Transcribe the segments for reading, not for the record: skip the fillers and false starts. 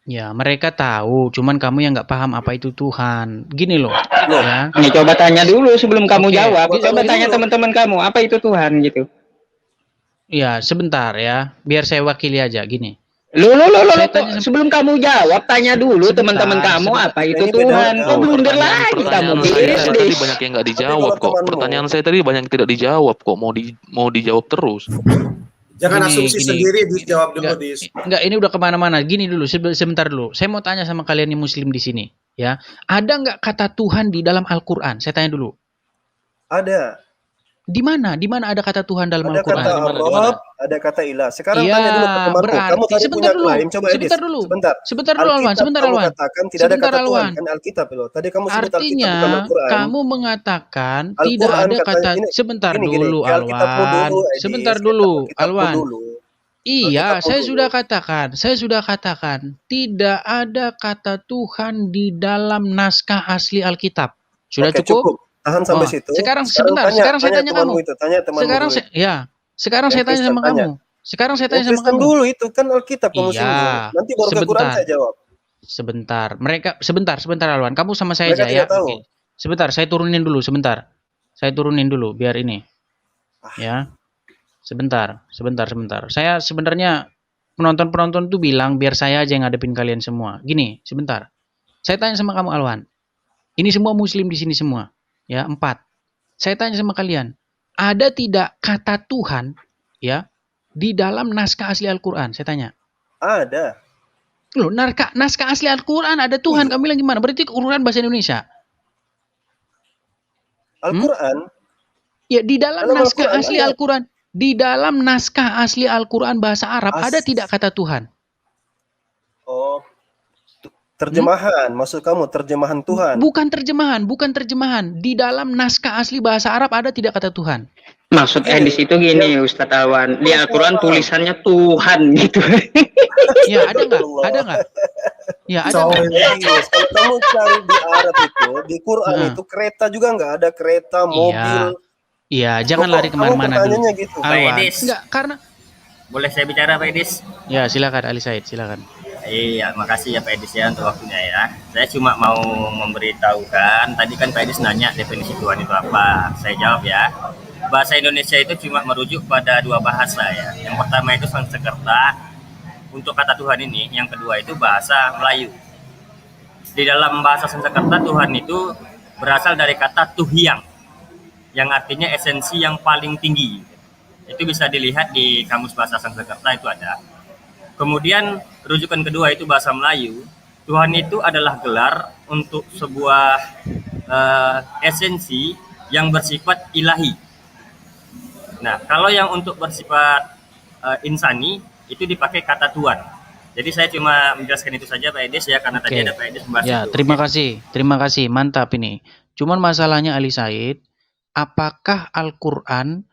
Ya, mereka tahu, cuman kamu yang nggak paham apa itu Tuhan. Gini loh, Loh, ya. Nih, coba tanya dulu sebelum kamu Oke, jawab. coba Coba tanya tanya dulu. teman-teman kamu, apa itu Tuhan gitu. Ya, sebentar ya, biar saya wakili aja. Gini, Loh, saya kok tanya sebelum kamu jawab, tanya dulu teman-teman sebentar, kamu sebentar. apa itu Ini beda. Tuhan. Kok blunder lagi kamu, Pertanyaan saya tadi Bis? banyak yang nggak Tapi dijawab kalau kok. temanmu, Pertanyaan saya tadi banyak yang tidak dijawab kok. Mau dijawab terus. jangan asumsi sendiri, dijawab dulu, Enggak, ini udah kemana-mana. Gini dulu, sebentar dulu. Saya mau tanya sama kalian yang Muslim di sini, ya. Ada nggak kata Tuhan di dalam Al-Quran? Saya tanya dulu. Ada. Di mana? Di mana ada kata Tuhan dalam Ada Al-Quran? kata Allah, ada kata ilah. Sekarang Iya, tanya dulu ke temanmu. berarti Kamu tadi sebentar punya dulu. klaim. Coba Edis. Sebentar dulu. Sebentar. Sebentar dulu, Alwan. Alkitab Sebentar, kamu Alwan. katakan tidak ada Sebentar, kata Tuhan. Alwan. Kan Alkitab loh. Tadi kamu sebut Alkitab Artinya, bukan Al-Quran. kamu mengatakan tidak Al-Quran ada katanya kata. ini. Sebentar Gini, dulu, ke Alkitabmu Alwan. dulu, Edis. Sebentar Ke dulu, Alkitabmu Alwan. dulu. Iya, Alkitabmu saya dulu. sudah katakan, tidak ada kata Tuhan di dalam naskah asli Alkitab. Sudah Oke, cukup? Tahan sampai situ. Sekarang Sekarang saya tanya temanmu kamu. itu. Tanya temanmu Sekarang dulu. sekarang Yang saya tanya Kristen sama tanya. kamu. Sekarang saya Yang tanya sama Kristen kamu. dulu itu kan Alkitab kamu Iya, singgung. Nanti baru ke Quran saya jawab. Sebentar, Alwan. Kamu sama saya Mereka aja ya. tidak tahu. Oke. Sebentar, saya turunin dulu sebentar. Saya turunin dulu biar ini. Ya. Sebentar. Saya sebenarnya penonton tuh bilang biar saya aja yang ngadepin kalian semua. Gini, sebentar. Saya tanya sama kamu, Alwan. Ini semua Muslim di sini semua. Ya, 4. Saya tanya sama kalian. Ada tidak kata Tuhan, ya, di dalam naskah asli Al-Quran? Saya tanya. Ada. Loh, naskah asli Al-Quran ada Tuhan. Kamu bilang gimana? Berarti Al-Quran bahasa Indonesia. Al-Quran? Ya, di dalam naskah Al-Quran asli ada. Al-Quran. Di dalam naskah asli Al-Quran bahasa Arab ada tidak kata Tuhan? Oh, terjemahan. Maksud kamu terjemahan Tuhan? Bukan terjemahan. Di dalam naskah asli bahasa Arab ada tidak kata Tuhan? Maksud Edis itu gini, Ustadz Alwan. Di Al-Quran tulisannya Tuhan gitu. Ya, ada nggak? Ya, ada nggak? Kalau kamu cari di Arab itu, di Quran itu kereta juga nggak ada, kereta, mobil. Iya, jangan lari kemana-mana dulu. Gitu. Alwan. Pak Edis. Enggak, karena... Boleh saya bicara, Pak Edis? Ya, silakan Ali Said, silakan. Iya, makasih ya Pak Edis ya untuk waktunya ya. Saya cuma mau memberitahukan, tadi kan Pak Edis nanya definisi Tuhan itu apa. Saya jawab ya. Bahasa Indonesia itu cuma merujuk pada 2 bahasa ya. Yang pertama itu Sanskerta untuk kata Tuhan ini, yang kedua itu bahasa Melayu. Di dalam bahasa Sanskerta Tuhan itu berasal dari kata tuhyang, yang artinya esensi yang paling tinggi. Itu bisa dilihat di kamus bahasa Sanskerta itu ada. Kemudian rujukan kedua itu bahasa Melayu. Tuhan itu adalah gelar untuk sebuah esensi yang bersifat ilahi. Nah, kalau yang untuk bersifat insani itu dipakai kata Tuhan. Jadi saya cuma menjelaskan itu saja Pak Edis ya, karena tadi ada Pak Edis membahas ya, itu. terima kasih, mantap ini. Cuman masalahnya Ali Said, apakah Al-Quran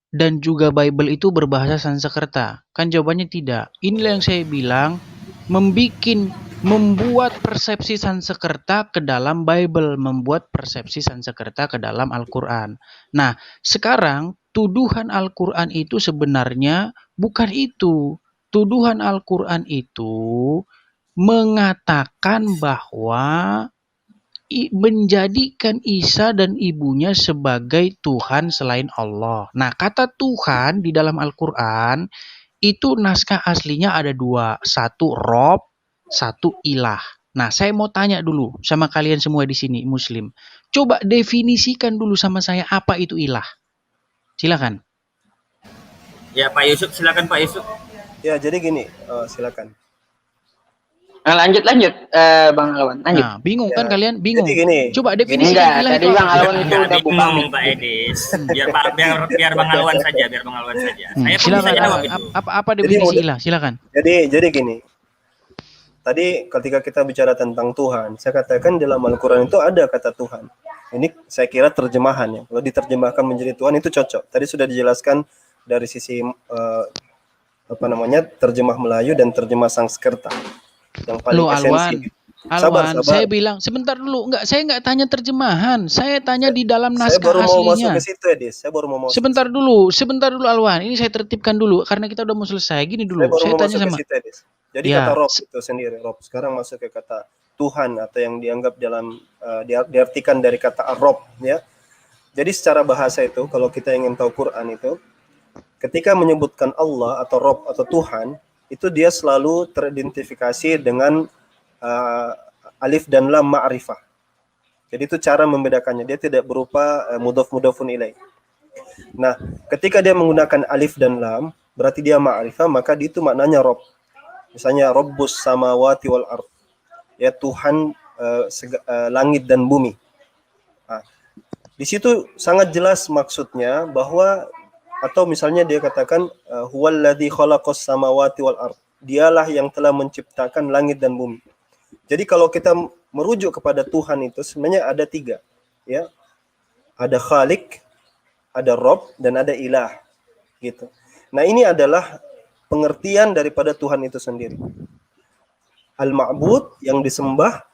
dan juga Bible itu berbahasa Sanskerta? Kan jawabannya tidak. Inilah yang saya bilang, membuat persepsi Sanskerta ke dalam Bible, membuat persepsi Sanskerta ke dalam Al-Quran. Nah, sekarang tuduhan Al-Quran itu sebenarnya bukan itu. Tuduhan Al-Quran itu mengatakan bahwa menjadikan Isa dan ibunya sebagai Tuhan selain Allah. Nah, kata Tuhan di dalam Al-Quran itu naskah aslinya ada 2. 1 Rob, 1 ilah. Nah, saya mau tanya dulu sama kalian semua di sini Muslim. Coba definisikan dulu sama saya apa itu ilah. Silakan. Ya Pak Yusuf, silakan Pak Yusuf. Ya, jadi gini, silakan. Nah, lanjut Bang Alwan, lanjut. Nah, bingung kan kalian? Bingung. Jadi gini. Coba definisi Enggak, ilah tadi itu Bang apa? Alwan itu udah buka bingung Pak Edis. Biar Bang Alwan saja, Saya pun bisa Silakan. jawab itu. Apa definisi ilah? Silakan. Jadi gini. Tadi ketika kita bicara tentang Tuhan, saya katakan dalam Al-Quran itu ada kata Tuhan. Ini saya kira terjemahan ya. Kalau diterjemahkan menjadi Tuhan itu cocok. Tadi sudah dijelaskan dari sisi terjemah Melayu dan terjemah Sanskerta. Yang paling esensi. Sabar. Saya bilang sebentar dulu. Saya nggak tanya terjemahan. Saya tanya di dalam naskah aslinya. Saya baru mau masuk ke situ, Edis. Sebentar dulu Alwan. Ini saya tertibkan dulu karena kita udah mau selesai. Gini dulu. Saya tanya sama. Jadi Ya, kata Rob itu sendiri, Rob sekarang masuk ke kata Tuhan atau yang dianggap dalam diartikan dari kata Rob ya. Jadi secara bahasa itu kalau kita ingin tahu Quran itu ketika menyebutkan Allah atau Rob atau Tuhan itu dia selalu teridentifikasi dengan alif dan lam ma'rifah. Jadi itu cara membedakannya, dia tidak berupa mudhaf-mudhafun ilaih. Nah, ketika dia menggunakan alif dan lam berarti dia ma'rifah, maka itu maknanya Rob. Misalnya Rabbus samawati wal ard, ya Tuhan langit dan bumi. Nah, di situ sangat jelas maksudnya bahwa, atau misalnya dia katakan huwallazi khalaqas samawati wal ard, dialah yang telah menciptakan langit dan bumi. Jadi kalau kita merujuk kepada Tuhan itu sebenarnya ada 3, ya. Ada Khalik, ada Rob, dan ada Ilah, gitu. Nah, ini adalah pengertian daripada Tuhan itu sendiri. Al-Ma'bud, yang disembah,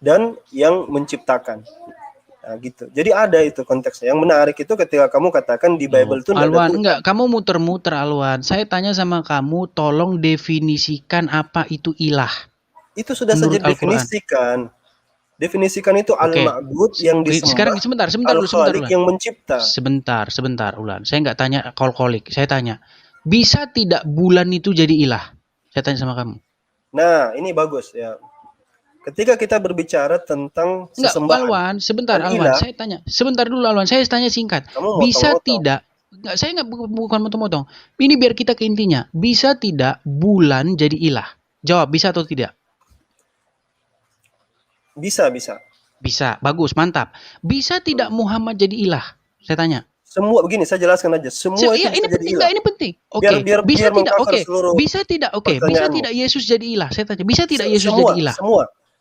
dan yang menciptakan. Nah, gitu. Jadi ada itu konteksnya. Yang menarik itu ketika kamu katakan di Bible itu Alwan, enggak, kamu muter-muter Alwan. Saya tanya sama kamu, tolong definisikan apa itu ilah. Itu sudah saja definisikan. Definisikan itu al-ma'bud yang disembah. Sekarang sebentar Al-Khaliq yang mencipta. Sebentar Ulan. Saya enggak tanya Khaliq, saya tanya, bisa tidak bulan itu jadi ilah? Saya tanya sama kamu. Nah, ini bagus ya. Ketika kita berbicara tentang sesembahan. Alwan, sebentar Alwan, saya tanya. Sebentar dulu Alwan, saya tanya singkat. Bisa tidak? Enggak, saya enggak bukan motong-motong. Ini biar kita ke intinya. Bisa tidak bulan jadi ilah? Jawab, bisa atau tidak? Bisa. Bisa, bagus, mantap. Bisa tidak Muhammad jadi ilah? Saya tanya. Semua begini, saya jelaskan aja. Semua itu ini bisa penting, jadi ilah. ini penting. Oke. Bisa tidak? Oke. Bisa tidak? Oke. Bisa tidak Yesus jadi ilah? Saya tanya. Bisa tidak Yesus jadi ilah?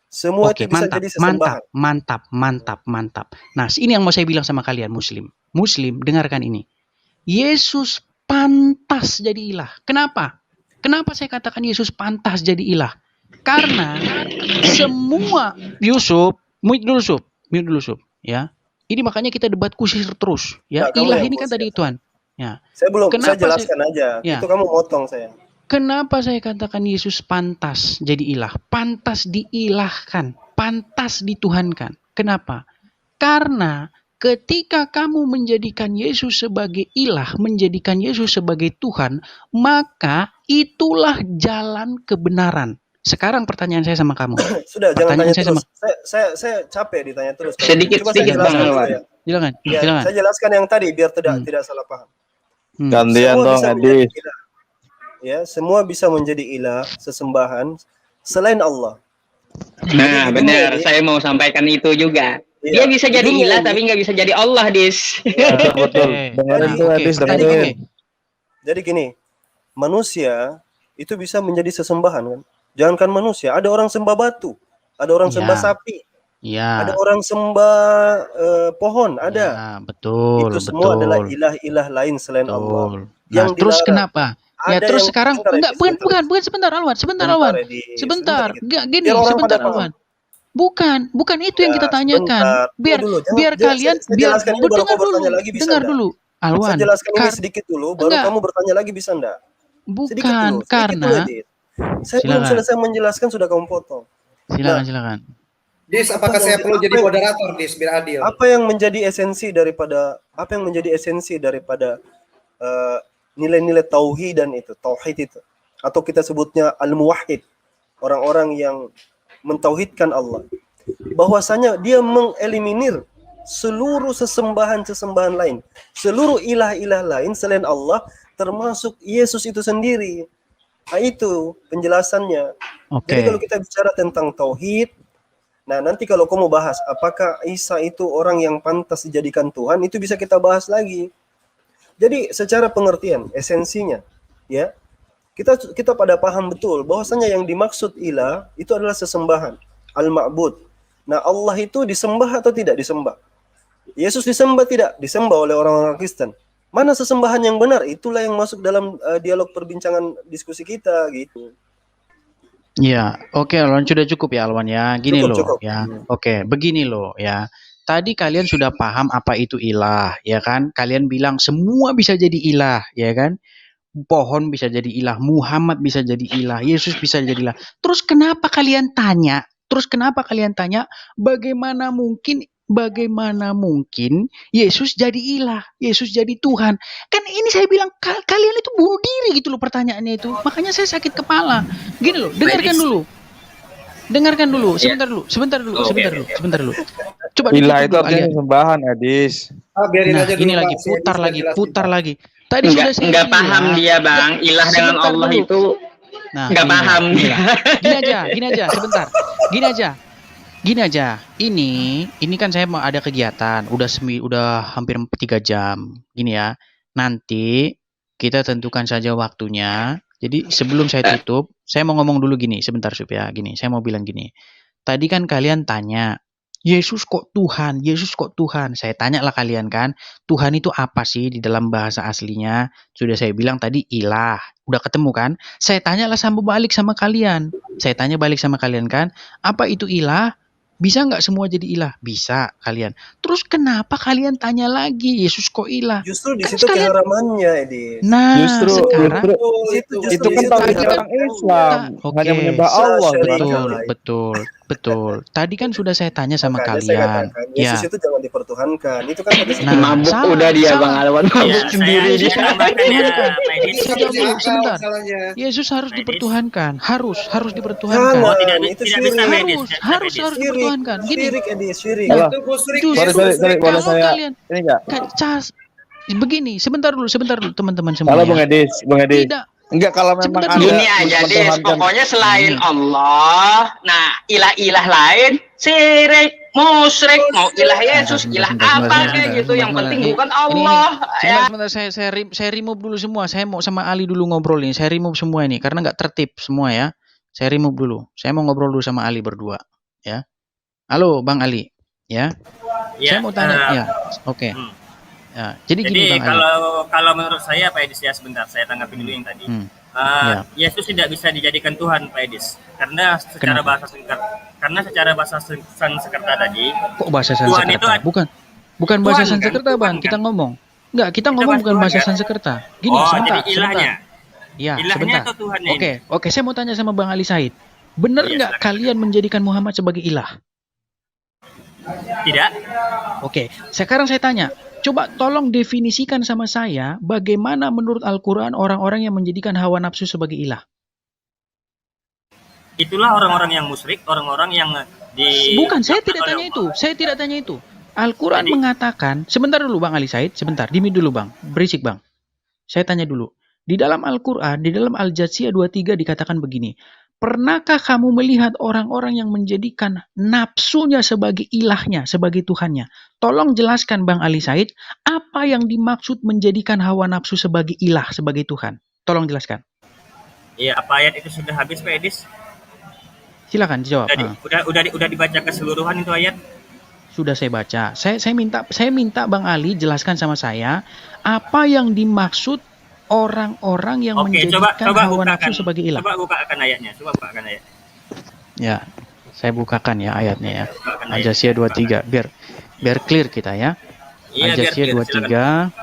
Semua itu bisa jadi sesembahan. Mantap. Nah, ini yang mau saya bilang sama kalian Muslim. Muslim, dengarkan ini. Yesus pantas jadi ilah. Kenapa? Kenapa saya katakan Yesus pantas jadi ilah? Karena semua mute dulu Sup, ya. Ini makanya kita debat kusir terus, ya. Ilah ini kan tadi Tuhan. Ya. Saya jelaskan aja. Itu kamu motong saya. Kenapa saya katakan Yesus pantas jadi ilah? Pantas diilahkan, pantas dituhankan. Kenapa? Karena ketika kamu menjadikan Yesus sebagai ilah, menjadikan Yesus sebagai Tuhan, maka itulah jalan kebenaran. Sekarang pertanyaan saya sama kamu. Sudah, jangan tanya terus. Saya capek ditanya terus. Sedikit Bang Alwan. Silakan. Saya jelaskan yang tadi biar tidak salah paham. Gantian dong, Adi. Ya, semua bisa menjadi ilah, sesembahan selain Allah. Nah, benar. Saya mau sampaikan itu juga. Dia bisa jadi ilah tapi nggak bisa jadi Allah, Dis. Betul. Dengerin tuh, Adis, dengerin. Jadi gini, manusia itu bisa menjadi sesembahan kan? Jangankan manusia, ada orang sembah batu, ada orang sembah sapi, ada orang sembah pohon, ada. Ya, betul. Itu semua adalah ilah-ilah lain selain Allah. Yang terus kenapa? Ya terus sekarang bukan sebentar Alwan. Sebentar. Gini, sebentar Alwan. Bukan itu yang kita tanyakan. Biar kalian dengar dulu. Alwan. Saya jelaskan ini sedikit dulu, baru kamu bertanya lagi bisa enggak? Bukan, karena saya belum selesai menjelaskan sudah kamu potong. Silakan. Dis, apakah saya perlu jadi moderator, Dis, biar adil? Apa yang menjadi esensi daripada nilai-nilai tauhid itu, atau kita sebutnya al-muwahhid, orang-orang yang mentauhidkan Allah, bahwasanya dia mengeliminir seluruh sesembahan lain, seluruh ilah-ilah lain selain Allah, termasuk Yesus itu sendiri. Nah, itu penjelasannya. Jadi kalau kita bicara tentang tauhid, nah nanti kalau kamu bahas apakah Isa itu orang yang pantas dijadikan Tuhan, itu bisa kita bahas lagi. Jadi secara pengertian, esensinya, ya kita pada paham betul bahwasanya yang dimaksud ilah itu adalah sesembahan, al-ma'bud. Nah, Allah itu disembah atau tidak disembah? Yesus disembah tidak? Disembah oleh orang-orang Kristen. Mana sesembahan yang benar? Itulah yang masuk dalam dialog perbincangan diskusi kita gitu. Ya, oke Alwan, sudah cukup ya Alwan ya. Gini cukup. Ya. Oke, begini loh ya. Tadi kalian sudah paham apa itu ilah, ya kan? Kalian bilang semua bisa jadi ilah, ya kan? pohon bisa jadi ilah, Muhammad bisa jadi ilah, Yesus bisa jadi ilah. Terus kenapa kalian tanya? Bagaimana mungkin Yesus jadi ilah, Yesus jadi Tuhan? Kan ini saya bilang kalian itu bunuh diri gitu loh pertanyaannya itu. Makanya saya sakit kepala. Gini loh, dengarkan dulu. Sebentar dulu. Coba Ilah ditutup itu dulu artinya ayat. sembahan, Hadis. Biarin Nah, aja ini dulu, lagi Pak. Si Edis putar udah lagi. Tadi sudah saya Enggak bilang. paham dia, Bang. Ilah dengan Sebentar Allah dulu. itu Nah, enggak paham dia. Gini aja, sebentar. Gini aja. Ini kan saya mau ada kegiatan, udah hampir 3 jam. Gini ya. Nanti kita tentukan saja waktunya. Jadi sebelum saya tutup, saya mau ngomong dulu gini, sebentar Sup ya. Gini, saya mau bilang gini. Tadi kan kalian tanya, Yesus kok Tuhan? Saya tanya lah kalian kan, Tuhan itu apa sih di dalam bahasa aslinya? Sudah saya bilang tadi ilah. Udah ketemu kan? Saya tanya balik sama kalian kan, apa itu ilah? Bisa nggak semua jadi ilah? Bisa kalian. Terus kenapa kalian tanya lagi, Yesus kok ilah? Justru di Kan situ sekalian. keharamannya, Edis. Nah, Justru sekarang itu kan tauhid orang Islam, hanya menyembah Allah. Betul. Tadi kan sudah saya tanya sama Makanya saya kalian. katakan, Yesus itu jangan dipertuhankan. Itu kan ada Nah, Mabuk salah, udah dia, salah. Bang Alwan. Ya, Mabuk sendiri saya dia. tambahkan ya, Pak Edis. Saya jawab dulu, sebentar. Masalahnya. Yesus harus dipertuhankan, harus Jangan, dipertuhankan. itu Tidak bisa, syirik. Edis. Harus dipertuhankan. Gini, Syirik, Edis, syirik. Alah. Itu musyrik. Sorry, boleh kalau saya kalian ini enggak? begini, sebentar dulu teman-teman Kalau Bung semuanya. Edis. Tidak, Enggak, kalau memang Sebentar, Anda Gini aja deh, mempertahankan- pokoknya selain Ini. Allah, nah ilah-ilah lain, syirik, musyrik, mau ilah Yesus, ilah apa kayak gitu, yang penting bukan Allah. Ya. Sebentar, saya remove dulu semua. Saya mau sama Ali dulu ngobrol ini. Saya remove semua ini karena nggak tertib semua ya. Saya remove dulu. Saya mau ngobrol dulu sama Ali berdua, ya. Halo, Bang Ali, ya. Ya, Saya mau tanya, ya. Oke. Ya, jadi gini, Jadi Bang Ali. kalau menurut saya Pak Edis ya, sebentar saya tanggapi dulu yang tadi. Ya. Yesus tidak bisa dijadikan Tuhan Pak Edis karena secara Kenapa? bahasa Sanskerta tadi Kok bahasa Tuhan itu Sanskerta? Bukan bahasa Tuhan kan? Sanskerta, Bang. Tuhan Kita kan? ngomong. Enggak, kita Kita ngomong bahas bukan Tuhan bahasa kan? Sanskerta. Gini, sebentar. jadi ilahnya. Ya, Ilahnya sebentar. atau Tuhannya Oke, saya mau tanya sama Bang Ali Said. Benar Iya, nggak silakan. kalian menjadikan Muhammad sebagai ilah? Tidak. Oke, sekarang saya tanya. Coba tolong definisikan sama saya bagaimana menurut Al-Quran orang-orang yang menjadikan hawa nafsu sebagai ilah. Itulah orang-orang yang musyrik, orang-orang yang Bukan, saya tidak oleh tanya Allah. itu. Saya tidak tanya itu. Al-Quran Jadi- mengatakan, sebentar dulu Bang Ali Said, sebentar, dimit dulu Bang, berisik Bang. Saya tanya dulu. Di dalam Al-Quran, di dalam Al-Jathiyah 23 dikatakan begini, pernahkah kamu melihat orang-orang yang menjadikan nafsunya sebagai ilahnya, sebagai Tuhannya? Tolong jelaskan Bang Ali Said, apa yang dimaksud menjadikan hawa nafsu sebagai ilah, sebagai Tuhan? Tolong jelaskan. Iya, apa ayat itu sudah habis Pak Edis? Silakan dijawab. Udah dibaca keseluruhan itu ayat? Sudah saya baca. Saya minta Bang Ali jelaskan sama saya apa yang dimaksud orang-orang yang Oke, menjadikan coba hawa bukakan. nafsu sebagai ilah. Coba bukakan ayatnya. Ya, saya bukakan ya ayatnya ya. Bukakan ayat. Al-Jathiyah 23 biar clear kita ya. Iya, biar Al-Jathiyah clear, 23.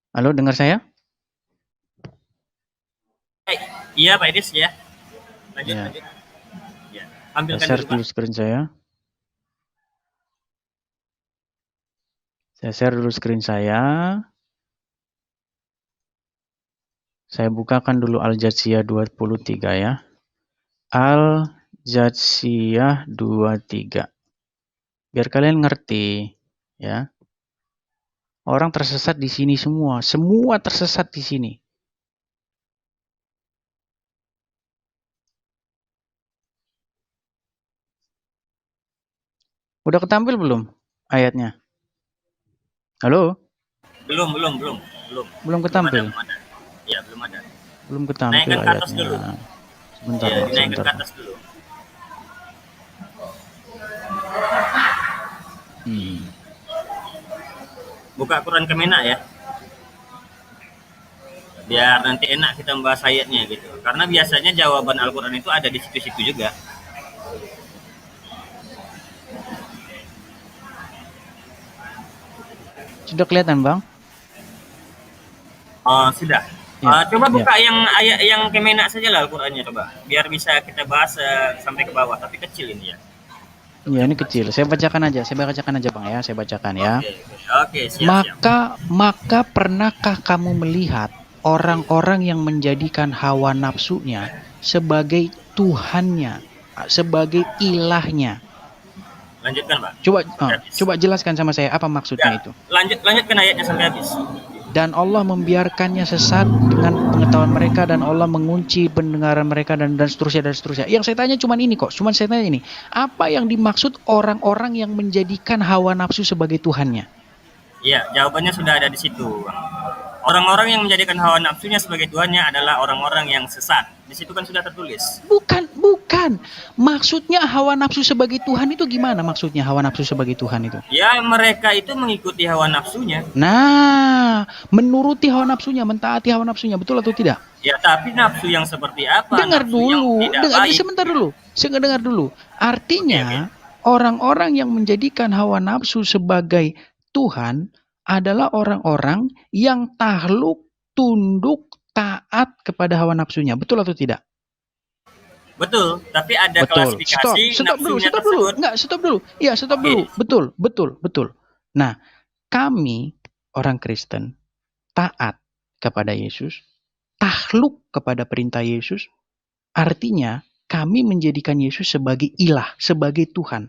Halo, dengar saya? Iya Pak Edis ya. Lanjut. Ya. Ya. Saya Ambilkan share dulu Pak. dulu screen saya. Saya share dulu screen saya. Saya bukakan dulu Al-Jathiyah 23 ya. Al-Jathiyah 23. Biar kalian ngerti ya. Orang tersesat di sini semua tersesat di sini. Udah ketampil belum ayatnya? Halo? Belum. Belum ketampil. Belum ada. Ya, belum ada. Belum ketampil Naikkan ke atas ayatnya. dulu. Sebentar, Ya, dinaikkan sebentar. ke atas dulu. Buka Quran Kemenak ya. biar nanti enak kita membahas ayatnya gitu. Karena biasanya jawaban Al-Quran itu ada di situ-situ juga. Sudah kelihatan, Bang? Oh, sudah. Ya, Coba ya. buka yang ayat yang Kemenak saja lah Al-Qurannya coba, biar bisa kita bahas sampai ke bawah, tapi kecil ini ya. Ya, ini kecil. Saya bacakan aja, Bang ya. Saya bacakan ya. Oke, siap. Maka pernahkah kamu melihat orang-orang yang menjadikan hawa nafsunya sebagai Tuhannya, sebagai ilahnya? Lanjutkan, Pak. Coba jelaskan sama saya apa maksudnya itu. Lanjutkan ayatnya sampai habis. Dan Allah membiarkannya sesat dengan pengetahuan mereka, dan Allah mengunci pendengaran mereka, dan seterusnya. Yang saya tanya cuma ini kok, saya tanya ini. Apa yang dimaksud orang-orang yang menjadikan hawa nafsu sebagai Tuhannya? Iya, jawabannya sudah ada di situ, Bang. Orang-orang yang menjadikan hawa nafsunya sebagai Tuhannya adalah orang-orang yang sesat. Di situ kan sudah tertulis. Bukan. Maksudnya hawa nafsu sebagai Tuhan itu gimana maksudnya hawa nafsu sebagai Tuhan itu? Ya, mereka itu mengikuti hawa nafsunya. Nah, menuruti hawa nafsunya, mentaati hawa nafsunya, betul atau tidak? Ya, tapi nafsu yang seperti apa? Dengar dulu, sebentar dulu. Artinya, orang-orang yang menjadikan hawa nafsu sebagai Tuhan adalah orang-orang yang takluk, tunduk, taat kepada hawa nafsunya, betul atau tidak? Betul, tapi ada klasifikasi Stop dulu. Iya, Stop dulu. Betul. Nah, kami orang Kristen taat kepada Yesus, takluk kepada perintah Yesus, artinya kami menjadikan Yesus sebagai ilah, sebagai Tuhan.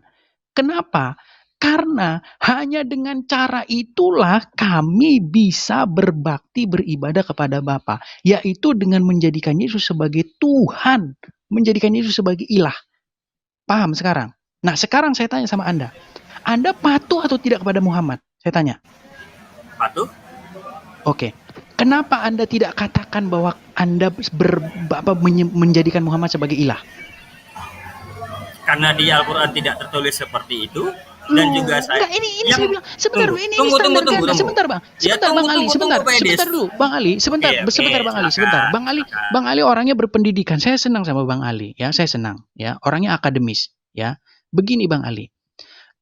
Kenapa? Karena hanya dengan cara itulah kami bisa berbakti, beribadah kepada Bapa, yaitu dengan menjadikan Yesus sebagai Tuhan, menjadikan Yesus sebagai ilah. Paham sekarang? Nah, sekarang saya tanya sama Anda. Anda patuh atau tidak kepada Muhammad? Saya tanya. Patuh? Oke. Kenapa Anda tidak katakan bahwa Anda menjadikan Muhammad sebagai ilah? Karena di Al-Quran tidak tertulis seperti itu. Dan juga saya. Enggak, ini saya bilang sebentar dulu, ini standar ganda. Sebentar, Bang. Bang Ali, sebentar. Bang Ali orangnya berpendidikan. Saya senang sama Bang Ali, ya. Saya senang, ya. Orangnya akademis, ya. Begini Bang Ali.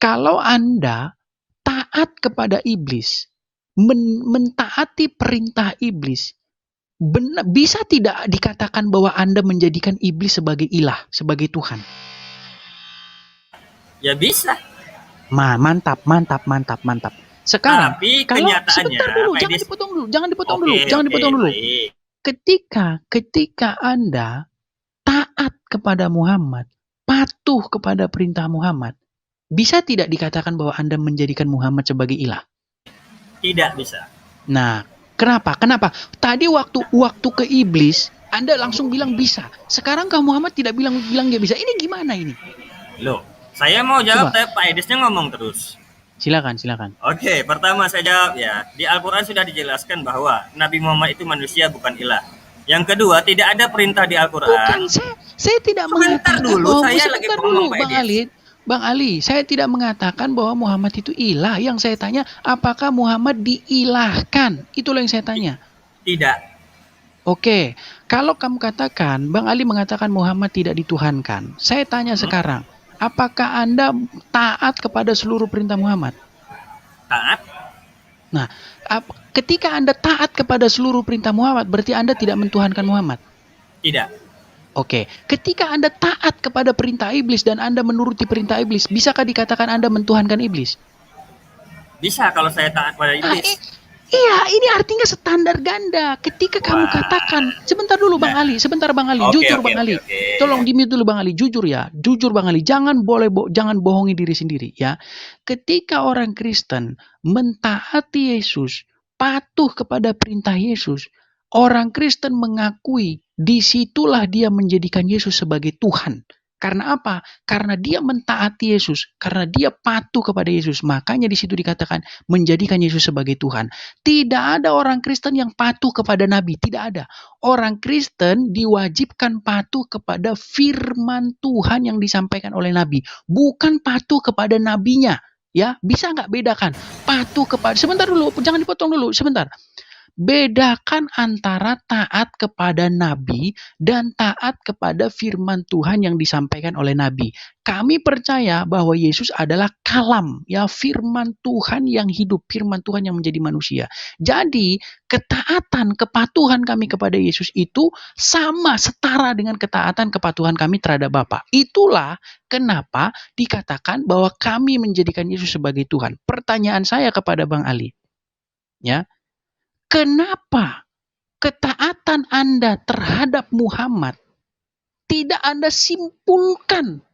Kalau Anda taat kepada iblis, mentaati perintah iblis, bisa tidak dikatakan bahwa Anda menjadikan iblis sebagai ilah, sebagai Tuhan? Ya bisa. Mantap. Sekarang, tapi kalau kenyataannya, jangan dipotong dulu. Ketika Anda taat kepada Muhammad, patuh kepada perintah Muhammad, bisa tidak dikatakan bahwa Anda menjadikan Muhammad sebagai ilah? Tidak bisa. Nah, kenapa? Tadi waktu ke iblis, Anda langsung bilang bisa. Sekarang Muhammad tidak bilang dia bisa. Ini gimana ini? Loh. Saya mau jawab, tapi Pak Edisnya ngomong terus. Silakan. Oke, pertama saya jawab ya. Di Al-Quran sudah dijelaskan bahwa Nabi Muhammad itu manusia, bukan ilah. Yang kedua, tidak ada perintah di Al-Quran. Bukan, saya tidak mengatakan dulu, saya lagi ngomong Pak Edis. Bang Ali, saya tidak mengatakan bahwa Muhammad itu ilah. Yang saya tanya, apakah Muhammad diilahkan? Itulah yang saya tanya. Tidak. Oke, kalau kamu katakan, Bang Ali mengatakan Muhammad tidak dituhankan. Saya tanya sekarang. Apakah Anda taat kepada seluruh perintah Muhammad? Taat. Nah, ketika Anda taat kepada seluruh perintah Muhammad, berarti Anda tidak mentuhankan Muhammad? Tidak. Oke. Ketika Anda taat kepada perintah iblis dan Anda menuruti perintah iblis, bisakah dikatakan Anda mentuhankan iblis? Bisa kalau saya taat pada iblis. Iya, ini artinya standar ganda. Ketika kamu katakan, sebentar Bang Ali, jujur Bang Ali. Tolong di-mute dulu Bang Ali, jujur Bang Ali, jangan bohongi diri sendiri ya. Ketika orang Kristen mentaati Yesus, patuh kepada perintah Yesus, orang Kristen mengakui disitulah dia menjadikan Yesus sebagai Tuhan. Karena apa? Karena dia mentaati Yesus, karena dia patuh kepada Yesus. Makanya di situ dikatakan menjadikan Yesus sebagai Tuhan. Tidak ada orang Kristen yang patuh kepada Nabi, tidak ada. Orang Kristen diwajibkan patuh kepada firman Tuhan yang disampaikan oleh Nabi, bukan patuh kepada nabinya. Ya, bisa nggak bedakan? Patuh kepada, sebentar dulu, jangan dipotong dulu, sebentar. bedakan antara taat kepada nabi dan taat kepada firman Tuhan yang disampaikan oleh nabi. Kami percaya bahwa Yesus adalah kalam, ya, firman Tuhan yang hidup, firman Tuhan yang menjadi manusia. Jadi, ketaatan, kepatuhan kami kepada Yesus itu sama, setara dengan ketaatan kepatuhan kami terhadap Bapa. Itulah kenapa dikatakan bahwa kami menjadikan Yesus sebagai Tuhan. Pertanyaan saya kepada Bang Ali, ya, kenapa ketaatan Anda terhadap Muhammad tidak Anda simpulkan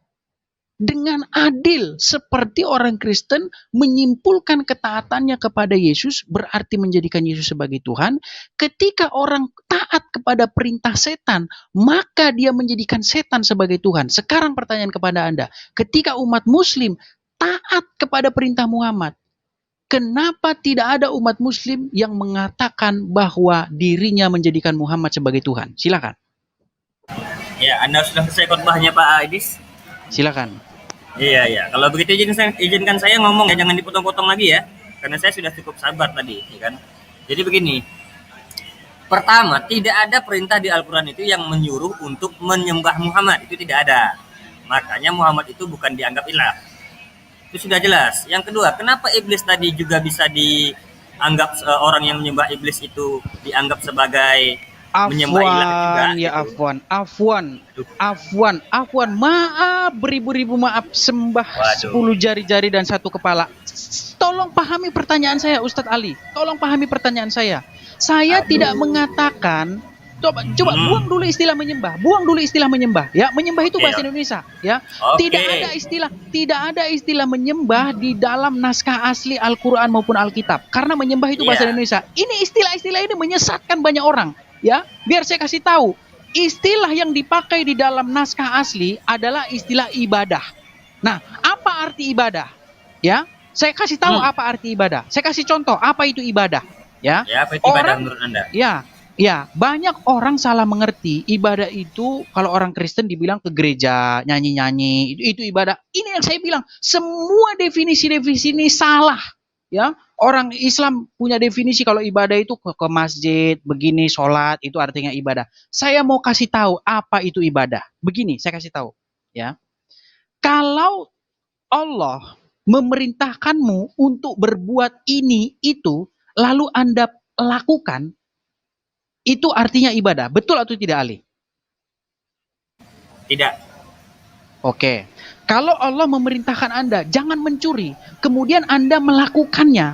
dengan adil seperti orang Kristen menyimpulkan ketaatannya kepada Yesus berarti menjadikan Yesus sebagai Tuhan? Ketika orang taat kepada perintah setan, maka dia menjadikan setan sebagai Tuhan. Sekarang pertanyaan kepada Anda, ketika umat Muslim taat kepada perintah Muhammad, kenapa tidak ada umat Muslim yang mengatakan bahwa dirinya menjadikan Muhammad sebagai Tuhan? Silakan. Ya, Anda sudah selesai khotbahnya Pak Aidis? Silakan. Iya. Kalau begitu izinkan saya ngomong ya, jangan dipotong-potong lagi ya. Karena saya sudah cukup sabar tadi, ya kan? Jadi begini. Pertama, tidak ada perintah di Al-Qur'an itu yang menyuruh untuk menyembah Muhammad, itu tidak ada. Makanya Muhammad itu bukan dianggap ilah. Itu sudah jelas. Yang kedua, kenapa iblis tadi juga bisa dianggap orang yang menyembah iblis itu dianggap sebagai menyembah ilah juga? Ya Afwan. Maaf, beribu-ribu maaf, sembah 10 jari-jari dan 1 kepala. Tolong pahami pertanyaan saya, Ustadz Ali. Tolong pahami pertanyaan saya. Saya tidak mengatakan, coba buang dulu istilah menyembah. Ya, menyembah itu bahasa Indonesia, ya. Tidak ada istilah menyembah di dalam naskah asli Al-Qur'an maupun Alkitab. Karena menyembah itu bahasa Indonesia. Ini istilah-istilah ini menyesatkan banyak orang. Ya, biar saya kasih tahu, istilah yang dipakai di dalam naskah asli adalah istilah ibadah. Nah, apa arti ibadah? Ya, saya kasih tahu apa arti ibadah. Saya kasih contoh apa itu ibadah. Ya, apa itu ibadah menurut Anda? Ya, banyak orang salah mengerti ibadah itu. Kalau orang Kristen dibilang ke gereja nyanyi-nyanyi, itu ibadah. Ini yang saya bilang, semua definisi-definisi ini salah. Ya, orang Islam punya definisi kalau ibadah itu ke masjid, begini, sholat, itu artinya ibadah. Saya mau kasih tahu apa itu ibadah. Begini, saya kasih tahu. Ya, kalau Allah memerintahkanmu untuk berbuat ini, itu, lalu Anda lakukan, itu artinya ibadah. Betul atau tidak, Ali? Tidak. Oke. Kalau Allah memerintahkan Anda jangan mencuri, kemudian Anda melakukannya,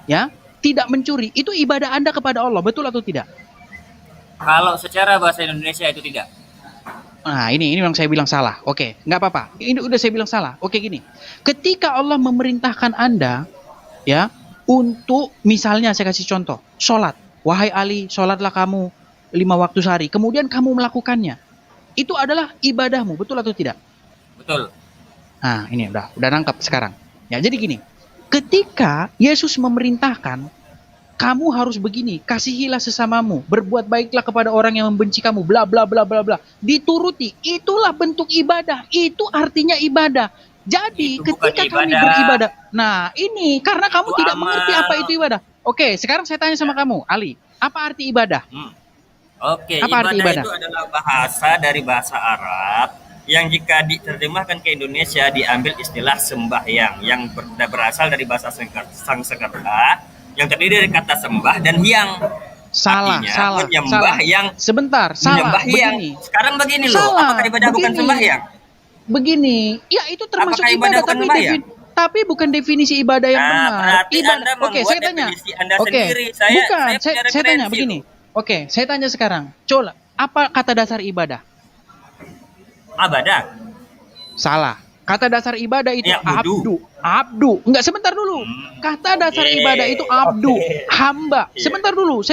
ya, tidak mencuri, itu ibadah Anda kepada Allah, betul atau tidak? Kalau secara bahasa Indonesia itu tidak. Nah, ini yang saya bilang salah. Oke, nggak apa-apa. Ini udah saya bilang salah. Oke, gini. Ketika Allah memerintahkan Anda, ya, untuk misalnya saya kasih contoh, sholat. Wahai Ali, sholatlah kamu 5 waktu sehari. Kemudian kamu melakukannya. Itu adalah ibadahmu, betul atau tidak? Betul. Nah, ini udah nangkep sekarang. Ya, jadi gini. Ketika Yesus memerintahkan, kamu harus begini, kasihilah sesamamu, berbuat baiklah kepada orang yang membenci kamu, bla bla bla bla bla. Dituruti, itulah bentuk ibadah. Itu artinya ibadah. Jadi, itu ketika kami beribadah, nah ini karena kamu tidak mengerti apa itu ibadah. Oke, sekarang saya tanya sama kamu, Ali, apa arti ibadah? Oke, apa arti ibadah itu adalah bahasa dari bahasa Arab yang jika diterjemahkan ke Indonesia diambil istilah sembahyang yang berasal dari bahasa Sanskerta yang terdiri dari kata sembah dan hyang. Salah. Yang sebentar, salah. Begini. Sekarang begini loh, apakah ibadah bukan sembahyang? Begini, ya itu termasuk ibadah, tapi bukan definisi ibadah yang benar. Ibadah. Oke, saya tanya. Saya tanya begini. Oke, saya tanya sekarang. Coba, apa kata dasar ibadah? Abadah. Salah. Kata dasar ibadah itu ya, abdu. Enggak, sebentar dulu. Kata dasar ibadah itu abdu, hamba. Sebentar dulu,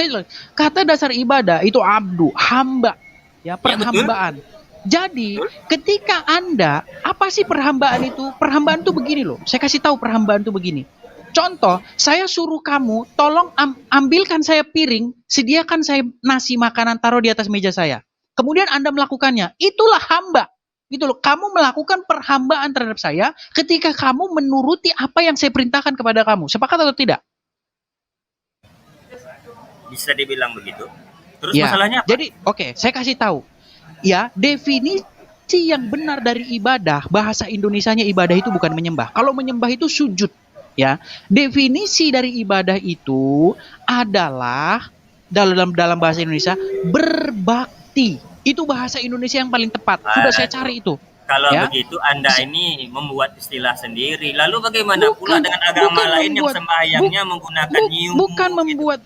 kata dasar ibadah itu abdu, hamba. Ya, perhambaan. Jadi, ketika Anda, apa sih perhambaan itu? Perhambaan itu begini loh. Saya kasih tahu perhambaan itu begini. Contoh, saya suruh kamu, tolong ambilkan saya piring, sediakan saya nasi makanan, taruh di atas meja saya. Kemudian Anda melakukannya. Itulah hamba. Gitu loh. Kamu melakukan perhambaan terhadap saya ketika kamu menuruti apa yang saya perintahkan kepada kamu. Sepakat atau tidak? bisa dibilang begitu. Terus Ya, masalahnya apa? jadi oke, saya kasih tahu. Ya, definisi yang benar dari ibadah, bahasa Indonesianya ibadah itu bukan menyembah. Kalau menyembah itu sujud. Ya, definisi dari ibadah itu adalah dalam bahasa Indonesia berbakti. Itu bahasa Indonesia yang paling tepat. Sudah saya cari itu. Kalau Ya. begitu Anda ini membuat istilah sendiri. Lalu bagaimana pula dengan agama lain yang sembahyangnya menggunakan nyium?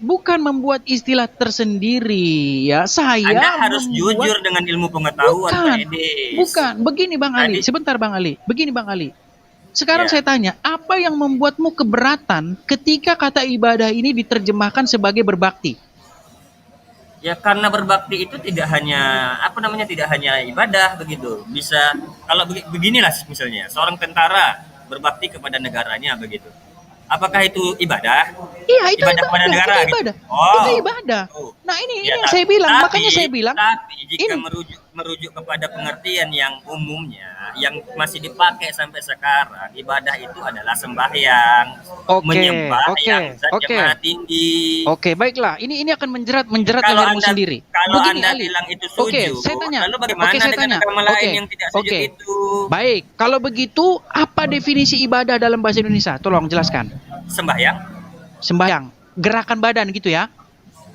Bukan membuat istilah tersendiri ya. Saya Anda harus jujur dengan ilmu pengetahuan, Pak Edis. Bukan, begini Bang Ali. Sebentar Bang Ali. Begini Bang Ali. Sekarang saya tanya, apa yang membuatmu keberatan ketika kata ibadah ini diterjemahkan sebagai berbakti? Ya karena berbakti itu tidak hanya tidak hanya ibadah begitu. Bisa kalau beginilah misalnya seorang tentara berbakti kepada negaranya begitu. Apakah itu ibadah? Iya, itu ibadah kepada negara. Itu ibadah. Gitu. Oh. Itu ibadah. Nah, ini yang saya bilang, makanya saya bilang. Tapi jika merujuk kepada pengertian yang umumnya, yang masih dipakai sampai sekarang, ibadah itu adalah sembahyang, menyembah yang zat yang maha tinggi. Oke, baiklah. Ini akan menjerat lehermu sendiri. Kalau begini, Anda Ali. bilang itu sujud, saya tanya. lalu bagaimana dengan agama lain yang tidak sujud itu? Baik, kalau begitu apa definisi ibadah dalam bahasa Indonesia? Tolong jelaskan. Sembahyang, gerakan badan gitu ya?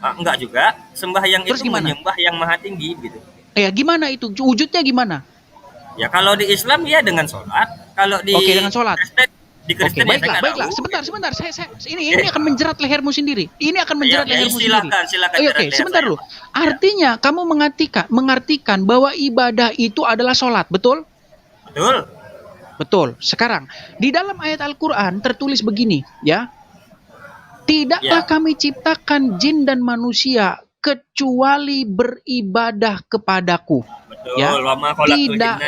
Enggak juga. Sembahyang Terus itu gimana? menyembah yang maha tinggi gitu. Ya gimana itu? Wujudnya gimana? Ya kalau di Islam ya dengan sholat. Kalau di dengan sholat. Kristen baiklah. Sebentar. Ini akan menjerat lehermu sendiri. Ini akan menjerat lehermu sendiri. Silakan. Oke, sebentar dulu. Artinya kamu mengartikan bahwa ibadah itu adalah sholat, betul? Betul. Sekarang di dalam ayat Al-Quran tertulis begini, ya. Tidaklah kami ciptakan jin dan manusia kecuali beribadah kepadaku. Betul. Ya, tidak.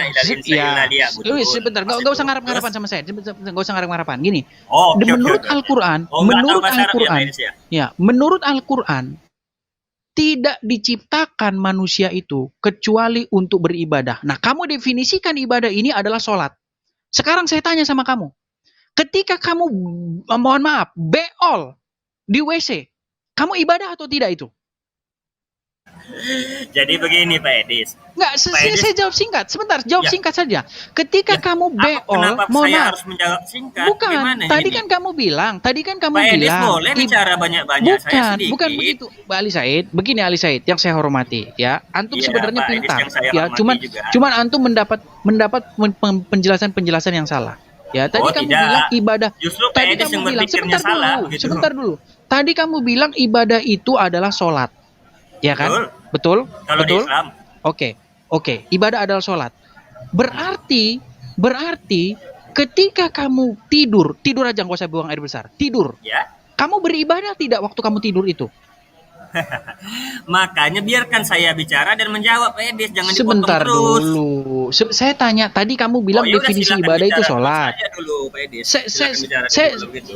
Sebentar, nggak usah ngarap-ngarapan sama saya. Nggak usah ngarap-ngarapan. Gini, menurut Al-Quran, menurut Al-Quran, tidak diciptakan manusia itu kecuali untuk beribadah. Nah, kamu definisikan ibadah ini adalah sholat. Sekarang saya tanya sama kamu, ketika kamu, mohon maaf, beol di WC, kamu ibadah atau tidak itu? Jadi begini Pak Edis. Enggak, saya jawab singkat. Sebentar, singkat saja. Ketika kamu beol, mohon maaf. Harus menjawab singkat? Bukan. Tadi kan kamu bilang. Pak Edis boleh bicara banyak-banyak. Bukan begitu, Mbak Ali Said. Begini Ali Said, yang saya hormati, ya. Antum sebenarnya pintar, ya. Cuman antum mendapat penjelasan yang salah. Ya, tadi kamu bilang ibadah. Justru tadi kamu bilang sebentar dulu. Tadi kamu bilang ibadah itu adalah sholat. Ya kan? Betul? Kalau di Islam. Oke. Ibadah adalah sholat. Berarti ketika kamu tidur aja nggak usah buang air besar. Tidur. Ya. Kamu beribadah tidak waktu kamu tidur itu? Makanya biarkan saya bicara dan menjawab, Pak Edis, jangan sebentar dipotong terus. Dulu. Saya tanya, tadi kamu bilang definisi ibadah itu sholat.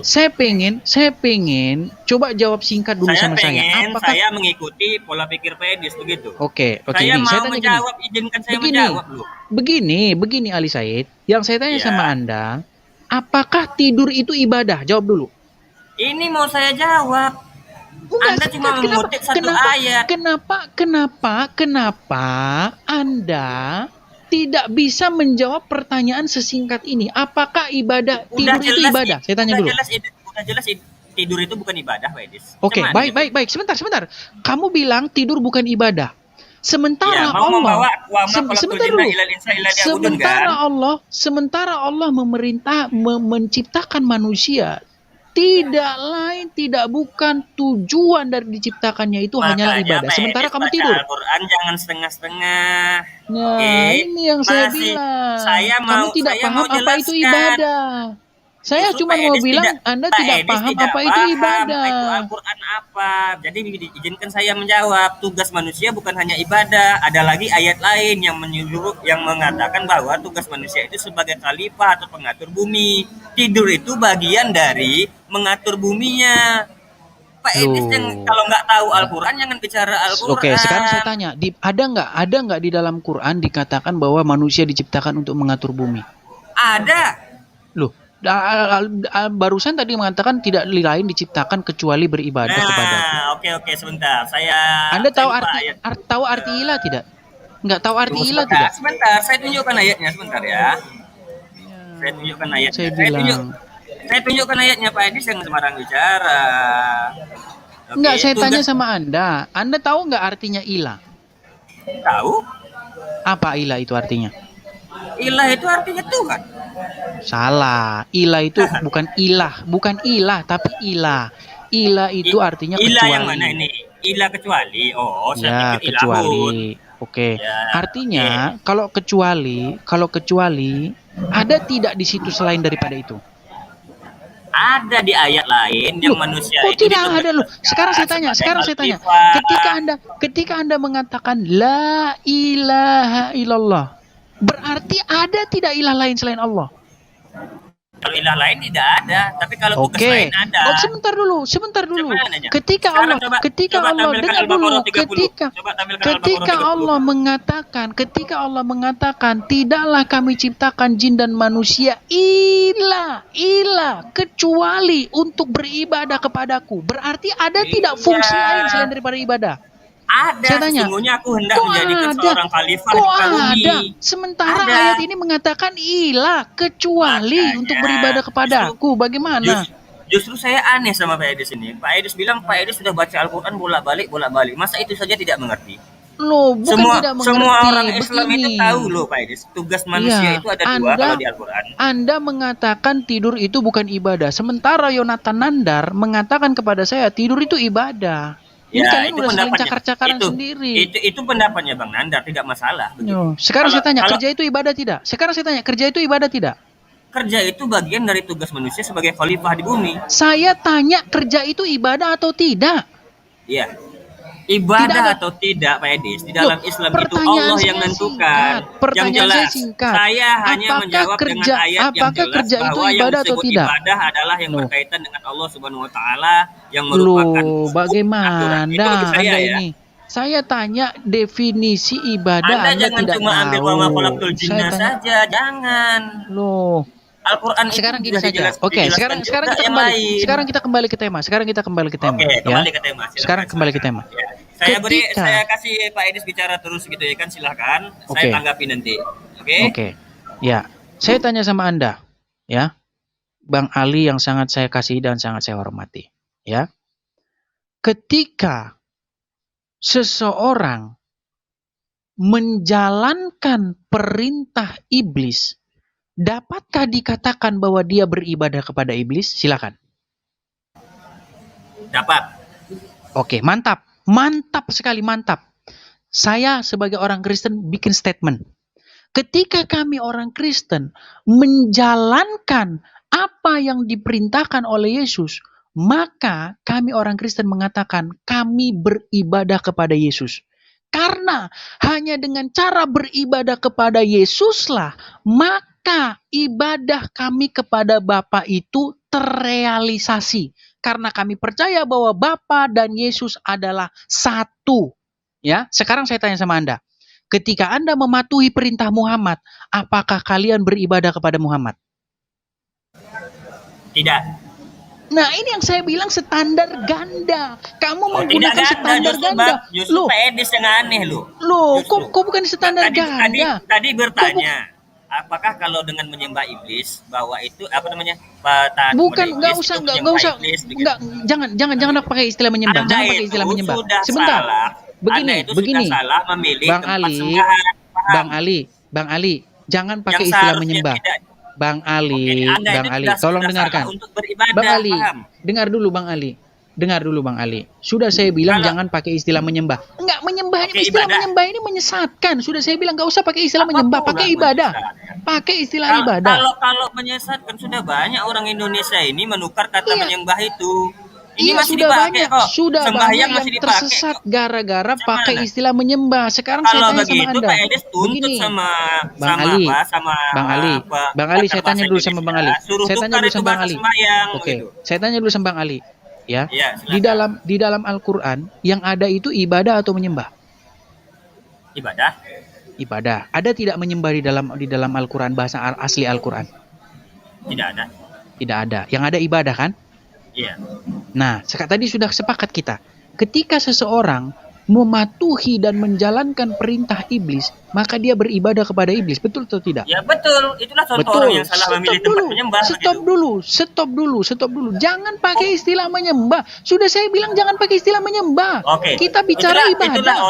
Saya pengen coba jawab singkat dulu sama saya. Saya mengikuti pola pikir Pak Edis begitu. Oke. Saya mau menjawab, izinkan saya menjawab dulu. Begini Ali Said, yang saya tanya sama Anda, apakah tidur itu ibadah? Jawab dulu. Ini mau saya jawab. Anda cuma mengutip satu ayat. Kenapa Anda tidak bisa menjawab pertanyaan sesingkat ini? Apakah tidur itu ibadah? Saya tanya dulu. Udah jelas tidur itu bukan ibadah, Pak Edis. Oke, baik. Sebentar. Kamu bilang tidur bukan ibadah. Sementara Allah memerintah menciptakan manusia. Tidak bukan tujuan dari diciptakannya itu hanyalah ibadah. Sementara kamu tidur. Al-Quran jangan setengah-setengah. Nah, ini yang saya bilang. Kamu tidak paham apa itu ibadah. Saya cuma mau bilang Anda tidak paham apa itu ibadah. Itu Al-Quran apa? Jadi izinkan saya menjawab. Tugas manusia bukan hanya ibadah. Ada lagi ayat lain yang mengatakan bahwa tugas manusia itu sebagai khalifah atau pengatur bumi. Tidur itu bagian dari mengatur buminya. Pak Edis yang kalau nggak tahu Al-Quran jangan bicara Al-Quran. Oke, sekarang saya tanya, ada nggak di dalam Quran dikatakan bahwa manusia diciptakan untuk mengatur bumi? Ada. Loh, Barusan tadi mengatakan tidak lain diciptakan kecuali beribadah kepadaku. Nah, oke, sebentar. Anda tahu lupa arti ayat. tahu arti ilah tidak? Nggak tahu arti Tunggu ilah sebentar, tidak? sebentar, saya tunjukkan ayatnya sebentar ya. Saya tunjukkan ayatnya. Saya bilang. Saya tunjukkan ayatnya Pak Edis yang sembarang bicara. Oke, Enggak, saya tanya tugas- sama Anda. Anda tahu nggak artinya ilah? Tahu? Apa ilah itu artinya? Ilah itu artinya Tuhan. Salah. Ilah itu bukan ilah, tapi ilah. Ilah itu artinya Ilah kecuali. yang mana ini? Ilah kecuali. Oh, saya Ya, pikir ilahun. kecuali. Oke. Ya, Artinya kalau kecuali ada tidak di situ selain daripada itu? Ada di ayat lain yang Loh, manusia kok itu tidak ada loh? Sekarang saya tanya. Ketika Anda mengatakan la ilaha illallah, berarti ada tidak ilah lain selain Allah? Kalau ilah lain tidak ada, tapi kalau tugas Oke. lain ada. Oh, sebentar dulu. Coba nanya. Ketika Sekarang Allah, coba tampilkan dengar dulu. Al-Baqarah 30. Coba tampilkan Ketika Al-Baqarah 30. ketika Allah mengatakan, tidaklah kami ciptakan jin dan manusia ilah kecuali untuk beribadah kepadaku. Berarti ada tidak fungsi lain selain daripada ibadah? Ada. Saya tanya, Sesungguhnya aku hendak menjadikan ada? seorang khalifah di Kok muka bumi. ada? Sementara Ada. ayat ini mengatakan ilah kecuali Makanya, untuk beribadah kepadaku. Bagaimana? Justru saya aneh sama Pak Edis ini. Pak Edis bilang Pak Edis sudah baca Al-Quran bolak-balik. Masa itu saja tidak mengerti? Loh, bukan tidak mengerti. Semua orang Islam itu Begini. tahu loh Pak Edis. Tugas manusia Iya, itu ada dua kalau di Al-Quran. Anda mengatakan tidur itu bukan ibadah. Sementara Yonatan Nandar mengatakan kepada saya tidur itu ibadah. Ini Ya, kalian itu udah saling pendapatnya. cakar-cakaran Itu- sendiri. Itu pendapatnya Bang Nandar, tidak masalah. Begitu. Yo, sekarang saya tanya, Kalau- kerja itu ibadah tidak? Sekarang saya tanya, kerja itu ibadah tidak? Kerja itu bagian dari tugas manusia sebagai khalifah di bumi. Saya tanya, kerja itu ibadah atau tidak? Iya. Ibadah Tidak ada- atau tidak Pak Edis, di dalam Loh, Islam itu pertanyaan Allah saya yang menentukan. singkat. Pertanyaan Yang saya jelas, singkat. saya hanya Apakah menjawab kerja- dengan ayat yang apakah jelas kerja itu bahwa yang ibadah atau disebut tidak? ibadah adalah yang Loh. berkaitan dengan Allah Subhanahu wa taala yang merupakan Loh, hukum bagaimana aturan. Itu bagi saya Anda ya. ini? Saya tanya definisi ibadah, Anda Anda jangan tidak cuma ambil tahu. wa ma khalaqtul Saya jinna tanya, saja, jangan. loh. Al-Quran itu Sekarang gini sudah saja. dijelaskan Oke, sekarang juga kita yang kembali. lain. Sekarang kita kembali ke tema. Oke, kembali ke tema. Silakan, Sekarang kembali ke tema. Ya. Saya Ketika- kasih Pak Edis bicara terus gitu ya kan, silahkan. Oke. Saya tanggapi nanti. Oke? Oke. Ya, saya tanya sama Anda, ya. Bang Ali yang sangat saya kasih dan sangat saya hormati, ya. Ketika seseorang menjalankan perintah iblis, dapatkah dikatakan bahwa dia beribadah kepada iblis? Silakan. Dapat. Oke, mantap. Mantap sekali, mantap. Saya sebagai orang Kristen bikin statement. Ketika kami orang Kristen menjalankan apa yang diperintahkan oleh Yesus, maka kami orang Kristen mengatakan kami beribadah kepada Yesus. Karena hanya dengan cara beribadah kepada Yesuslah, maka ibadah kami kepada Bapa itu terrealisasi. Karena kami percaya bahwa Bapa dan Yesus adalah satu. Ya, sekarang saya tanya sama Anda. Ketika Anda mematuhi perintah Muhammad, apakah kalian beribadah kepada Muhammad? Tidak. Nah, ini yang saya bilang standar ganda. Kamu Oh, tidak menggunakan ganda, standar justru ganda. justru Loh, Pak Edis yang aneh loh. kok Justru. bukan standar ganda? Tadi bertanya, apakah kalau dengan menyembah iblis bahwa itu apa namanya? taat Bukan, kepada nggak iblis, usah, itu nggak menyembah usah, iblis, begitu. nggak, jangan pakai istilah menyembah, Anda jangan pakai itu istilah menyembah. sudah Sebentar, salah. Anda itu begini, sudah salah memilih Bang tempat Ali, sembah. Paham? Bang Ali, jangan pakai Yang istilah seharusnya menyembah. tidak- Bang Oke, Ali, Anda Bang itu Ali, sudah tolong salah dengarkan. untuk beribadah, Bang Ali, paham? dengar dulu Bang Ali. Dengar dulu Bang Ali. Sudah saya bilang Kalau- jangan pakai istilah menyembah. Enggak, menyembah Oke, istilah ibadah. menyembah ini menyesatkan. Sudah saya bilang enggak usah pakai istilah Apapun menyembah, lah pakai ibadah. menyesatkan. Pakai istilah ibadah. Kalau menyesatkan sudah banyak orang Indonesia ini menukar kata Iya. menyembah itu. Ini Iya, masih sudah dipakai banyak, kok. sudah banyak Sembahyang yang masih dipakai tersesat kok. gara-gara Gimana? pakai istilah menyembah. Sekarang Kalau saya tanya sama begitu Anda. Pak Edis tuntut Begini, sama Bang Ali, apa, sama Bang Ali, apa, Bang Ali, pakar saya tanya bahasa dulu sama Bang Ali. Indonesia, suruh Saya tanya tukar dulu itu sama Bang bahasa Ali. sembahyang, Oke, gitu. saya tanya dulu sama Bang Ali. Ya, Iya, di silakan. dalam Al-Quran yang ada itu ibadah atau menyembah? Ibadah. Ibadah. Ada tidak menyembah di dalam Al-Quran, bahasa asli Al-Quran? Tidak ada. Tidak ada. Yang ada ibadah kan? Iya. Nah, tadi sudah sepakat kita. Ketika seseorang mematuhi dan menjalankan perintah iblis, maka dia beribadah kepada iblis. Betul atau tidak? Ya betul, itulah contoh orang Betul. yang salah Stop memilih tempat dulu. menyembah Stop dulu. Jangan pakai istilah menyembah. Sudah saya bilang jangan pakai istilah menyembah. Oke. Kita bicara ibadah.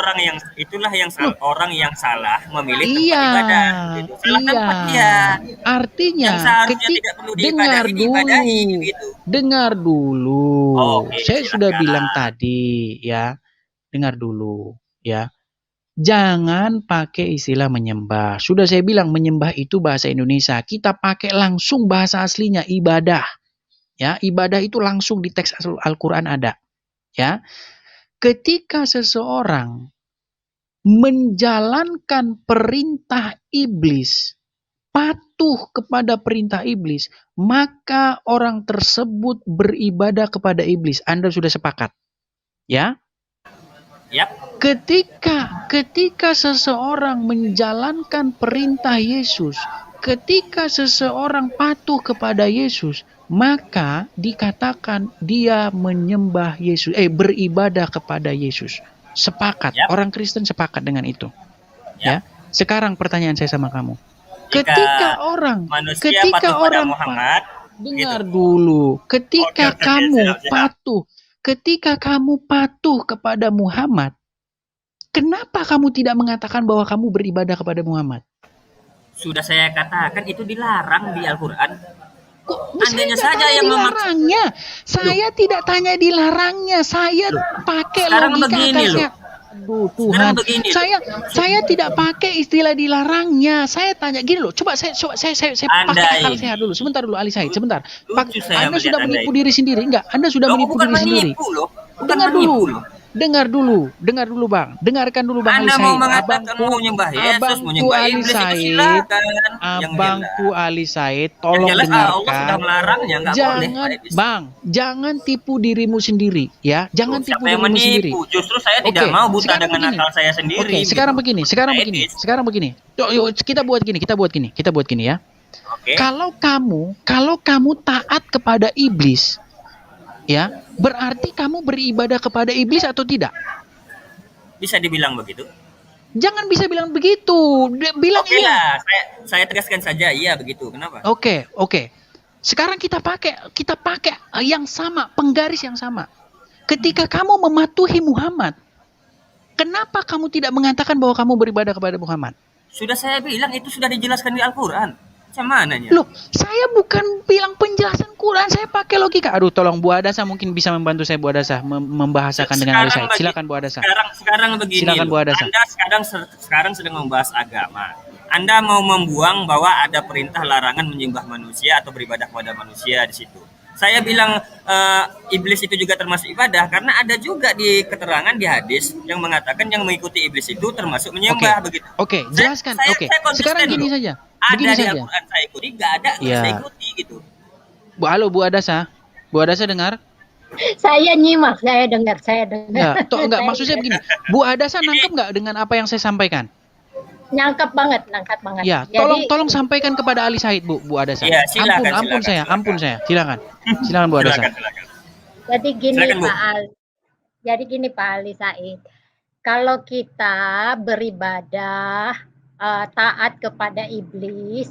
Orang yang salah memilih tempat Iya, ibadah. Gitu. Salah tempat dia. Artinya, Yang seharusnya tidak perlu diibadahi, diibadahi gitu. Dengar dulu. Oke, Saya sudah silakan. bilang tadi, ya. Dengar dulu, ya. Jangan pakai istilah menyembah. Sudah saya bilang menyembah itu bahasa Indonesia. Kita pakai langsung bahasa aslinya ibadah. Ya, ibadah itu langsung di teks Al-Qur'an ada. Ya. Ketika seseorang menjalankan perintah iblis, patuh kepada perintah iblis, maka orang tersebut beribadah kepada iblis. Anda sudah sepakat? Ya? Yap. Ketika seseorang menjalankan perintah Yesus, ketika seseorang patuh kepada Yesus, maka dikatakan dia menyembah Yesus, beribadah kepada Yesus. Sepakat, orang Kristen sepakat dengan itu. Ya. Sekarang pertanyaan saya sama kamu. Ketika orang Muhammad, dengar dulu, ketika kamu patuh kepada Muhammad, kenapa kamu tidak mengatakan bahwa kamu beribadah kepada Muhammad? Sudah saya katakan itu dilarang di Al-Qur'an. Andanya saja yang dilarangnya. Saya tidak tanya dilarangnya. Saya pakai logika akal sehat. Aduh Tuhan, saya tidak pakai istilah dilarangnya. Saya tanya gini loh. Coba saya pakai akal sehat dulu. Sebentar dulu Ali Said, sebentar. Anda sudah menipu diri sendiri enggak? Anda sudah menipu diri sendiri. Dengar dulu Bang. Dengarkan dulu Bang Ali Said. Anda mau mengatakan mau menyembah Yesus, menyembah iblis, silakan. Abangku Ali Said, tolong dengarkan. Allah sudah melarangnya, Jangan tipu dirimu sendiri, ya. Jangan tipu dirimu sendiri. Justru saya tidak mau buta dengan akal saya sendiri. Oke, sekarang begini. Kita buat gini ya. Oke. Kalau kamu taat kepada iblis, ya, berarti kamu beribadah kepada iblis atau tidak? Bisa dibilang begitu. Jangan bisa bilang begitu. Bilang Oke lah, saya tegaskan saja, iya begitu. Kenapa? Oke. Sekarang kita pakai yang sama, penggaris yang sama. Ketika kamu mematuhi Muhammad, kenapa kamu tidak mengatakan bahwa kamu beribadah kepada Muhammad? Sudah saya bilang itu sudah dijelaskan di Al-Qur'an. Macam mananya? Loh, saya bukan bilang penjelasan Quran, saya pakai logika. Aduh, tolong Bu Adasa mungkin bisa membantu saya Bu Adasa membahasakan dengan Ali Said. Silakan Bu Adasa. Sekarang begini. Silakan Bu Adasa. Anda sekarang sedang membahas agama. Anda mau membuang bahwa ada perintah larangan menyembah manusia atau beribadah kepada manusia di situ. Saya bilang iblis itu juga termasuk ibadah karena ada juga di keterangan di hadis yang mengatakan yang mengikuti iblis itu termasuk menyembah begitu. Oke, jelaskan. Sekarang gini saja. Ada di Al-Qur'an saya ikuti, enggak ada saya ikuti gitu. Halo Bu Adasa. Bu Adasa dengar? Saya nyimak, saya dengar. Ya, enggak maksudnya begini. Bu Adasa nangkep enggak dengan apa yang saya sampaikan? Nangkap banget. Ya, tolong sampaikan kepada Ali Said, Bu Adasa. Ya, ampun saya. Silakan Bu Adasa. Jadi gini Pak Ali Said. Kalau kita beribadah taat kepada iblis,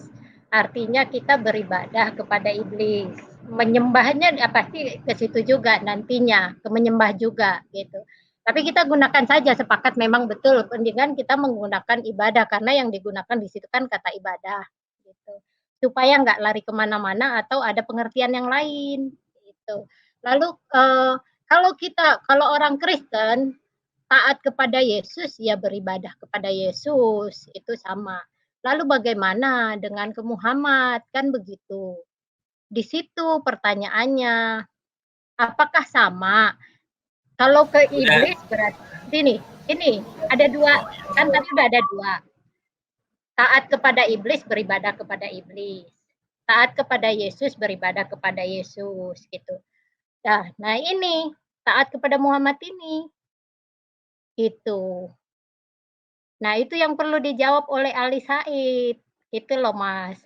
artinya kita beribadah kepada iblis. Menyembahnya pasti ke situ juga nantinya, ke menyembah juga gitu. Tapi kita gunakan saja, sepakat memang betul pendidikan kita menggunakan ibadah karena yang digunakan di situ kan kata ibadah gitu. Supaya nggak lari kemana-mana atau ada pengertian yang lain gitu. Lalu kalau orang Kristen taat kepada Yesus, ya beribadah kepada Yesus, itu sama. Lalu bagaimana dengan ke Muhammad? Kan begitu. Di situ pertanyaannya, apakah sama? Kalau ke iblis berarti ini ada dua, kan tadi udah ada dua. Taat kepada iblis, beribadah kepada iblis. Taat kepada Yesus, beribadah kepada Yesus, gitu. Nah ini, taat kepada Muhammad ini. Itu. Nah, itu yang perlu dijawab oleh Ali Said. Itu loh, Mas.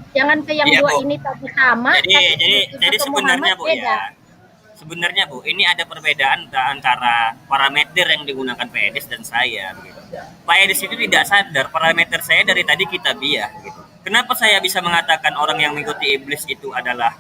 Jangan ke yang Iya, dua Bu. ini tadi sama. Jadi sebenarnya Bu ya, sebenarnya Bu, ini ada perbedaan antara parameter yang digunakan Pak Edis dan saya. Begitu. Pak Edis itu tidak sadar parameter saya dari tadi kitabiah. Gitu. Kenapa saya bisa mengatakan orang yang mengikuti iblis itu adalah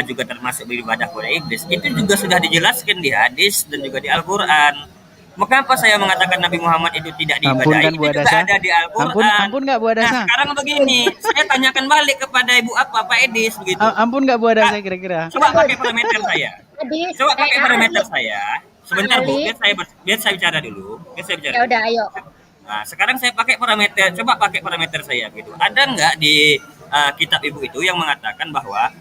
juga termasuk beribadah kepada iblis? Itu juga sudah dijelaskan di hadis dan juga di Al-Quran. Mengapa saya mengatakan Nabi Muhammad itu tidak diibadahi? Kan, itu juga ada di Al-Quran. Ampun nggak Bu Adasa? Nah, sekarang begini, saya tanyakan balik kepada Ibu Pak Edis begitu. Ampun nggak Bu Adasa kira-kira? Coba pakai parameter saya. Coba pakai parameter saya. Sebentar Bu, biar saya bicara dulu. Ya udah, ayo. Nah, sekarang saya pakai parameter. Coba pakai parameter saya gitu. Ada nggak di kitab Ibu itu yang mengatakan bahwa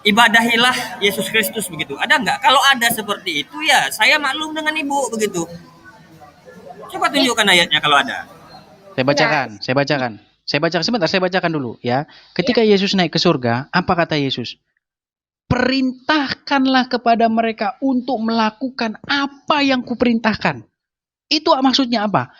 ibadahilah Yesus Kristus begitu? Ada nggak? Kalau ada seperti itu ya saya maklum dengan Ibu begitu. Coba tunjukkan ayatnya kalau ada. Saya bacakan. Sebentar, saya bacakan dulu ya. Ketika Yesus naik ke surga, apa kata Yesus? Perintahkanlah kepada mereka untuk melakukan apa yang kuperintahkan. Itu maksudnya apa?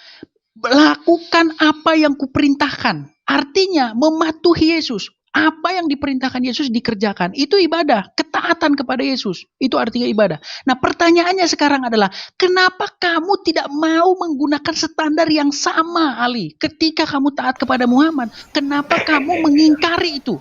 Lakukan apa yang kuperintahkan. Artinya mematuhi Yesus. Apa yang diperintahkan Yesus dikerjakan. Itu ibadah. Ketaatan kepada Yesus. Itu artinya ibadah. Nah, pertanyaannya sekarang adalah, kenapa kamu tidak mau menggunakan standar yang sama, Ali? Ketika kamu taat kepada Muhammad, kenapa kamu mengingkari itu?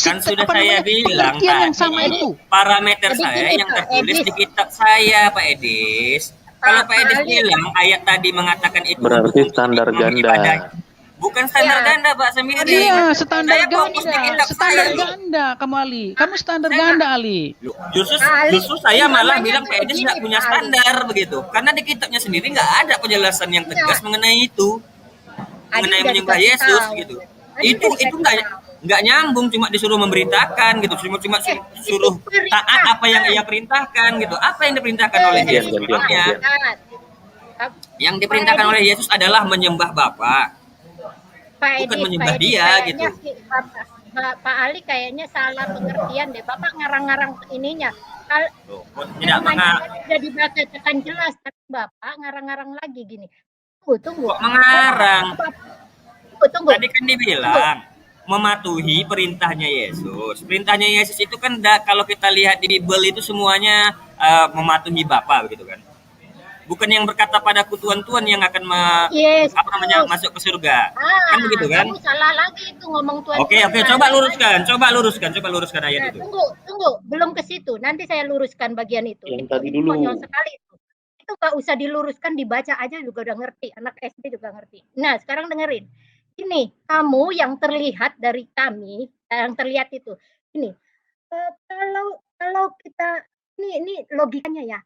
Kan sudah saya bilang tadi, yang sama itu. Parameter saya yang tertulis di kitab saya, Pak Edis. Kalau Pak Edis bilang ayat tadi mengatakan itu berarti standar ganda. Bukan standar ganda, Pak, sendiri. Iya, standar ganda. Standar ganda, kamu Ali. Kamu standar ganda, Ali. Justru saya malah bilang Pak Edis nggak punya standar begitu. Karena di kitabnya sendiri nggak ada penjelasan yang tegas mengenai itu. Mengenai menyembah Yesus gitu. Itu nggak nyambung, cuma disuruh memberitakan gitu, cuma suruh taat apa yang ia perintahkan gitu. Apa yang diperintahkan oleh Yesus sebenarnya? Yang diperintahkan oleh Yesus adalah menyembah Bapa, bukan menyembah Dia gitu. Pak Ali kayaknya salah pengertian deh. Bapak ngarang-ngarang ininya. Tidak sudah dibacakan jelas, tapi Bapak ngarang-ngarang lagi gini. Tunggu. Kok mengarang? Tunggu. Tadi kan dibilang mematuhi perintahnya Yesus. Perintahnya Yesus itu kan kalau kita lihat di Bible itu semuanya mematuhi Bapa begitu kan. Bukan yang berkata padaku Tuhan yang akan masuk ke surga. Kan begitu kan? Kamu salah lagi itu ngomong Tuhan. Oke, coba luruskan ayat itu. Tunggu, belum ke situ. Nanti saya luruskan bagian itu. Yang itu tadi dulu. konyol sekali itu. Itu nggak usah diluruskan, dibaca aja juga udah ngerti. Anak SD juga ngerti. Nah, sekarang dengerin. Ini kamu yang terlihat dari kami, yang terlihat itu. Ini kalau kita ini logikanya ya.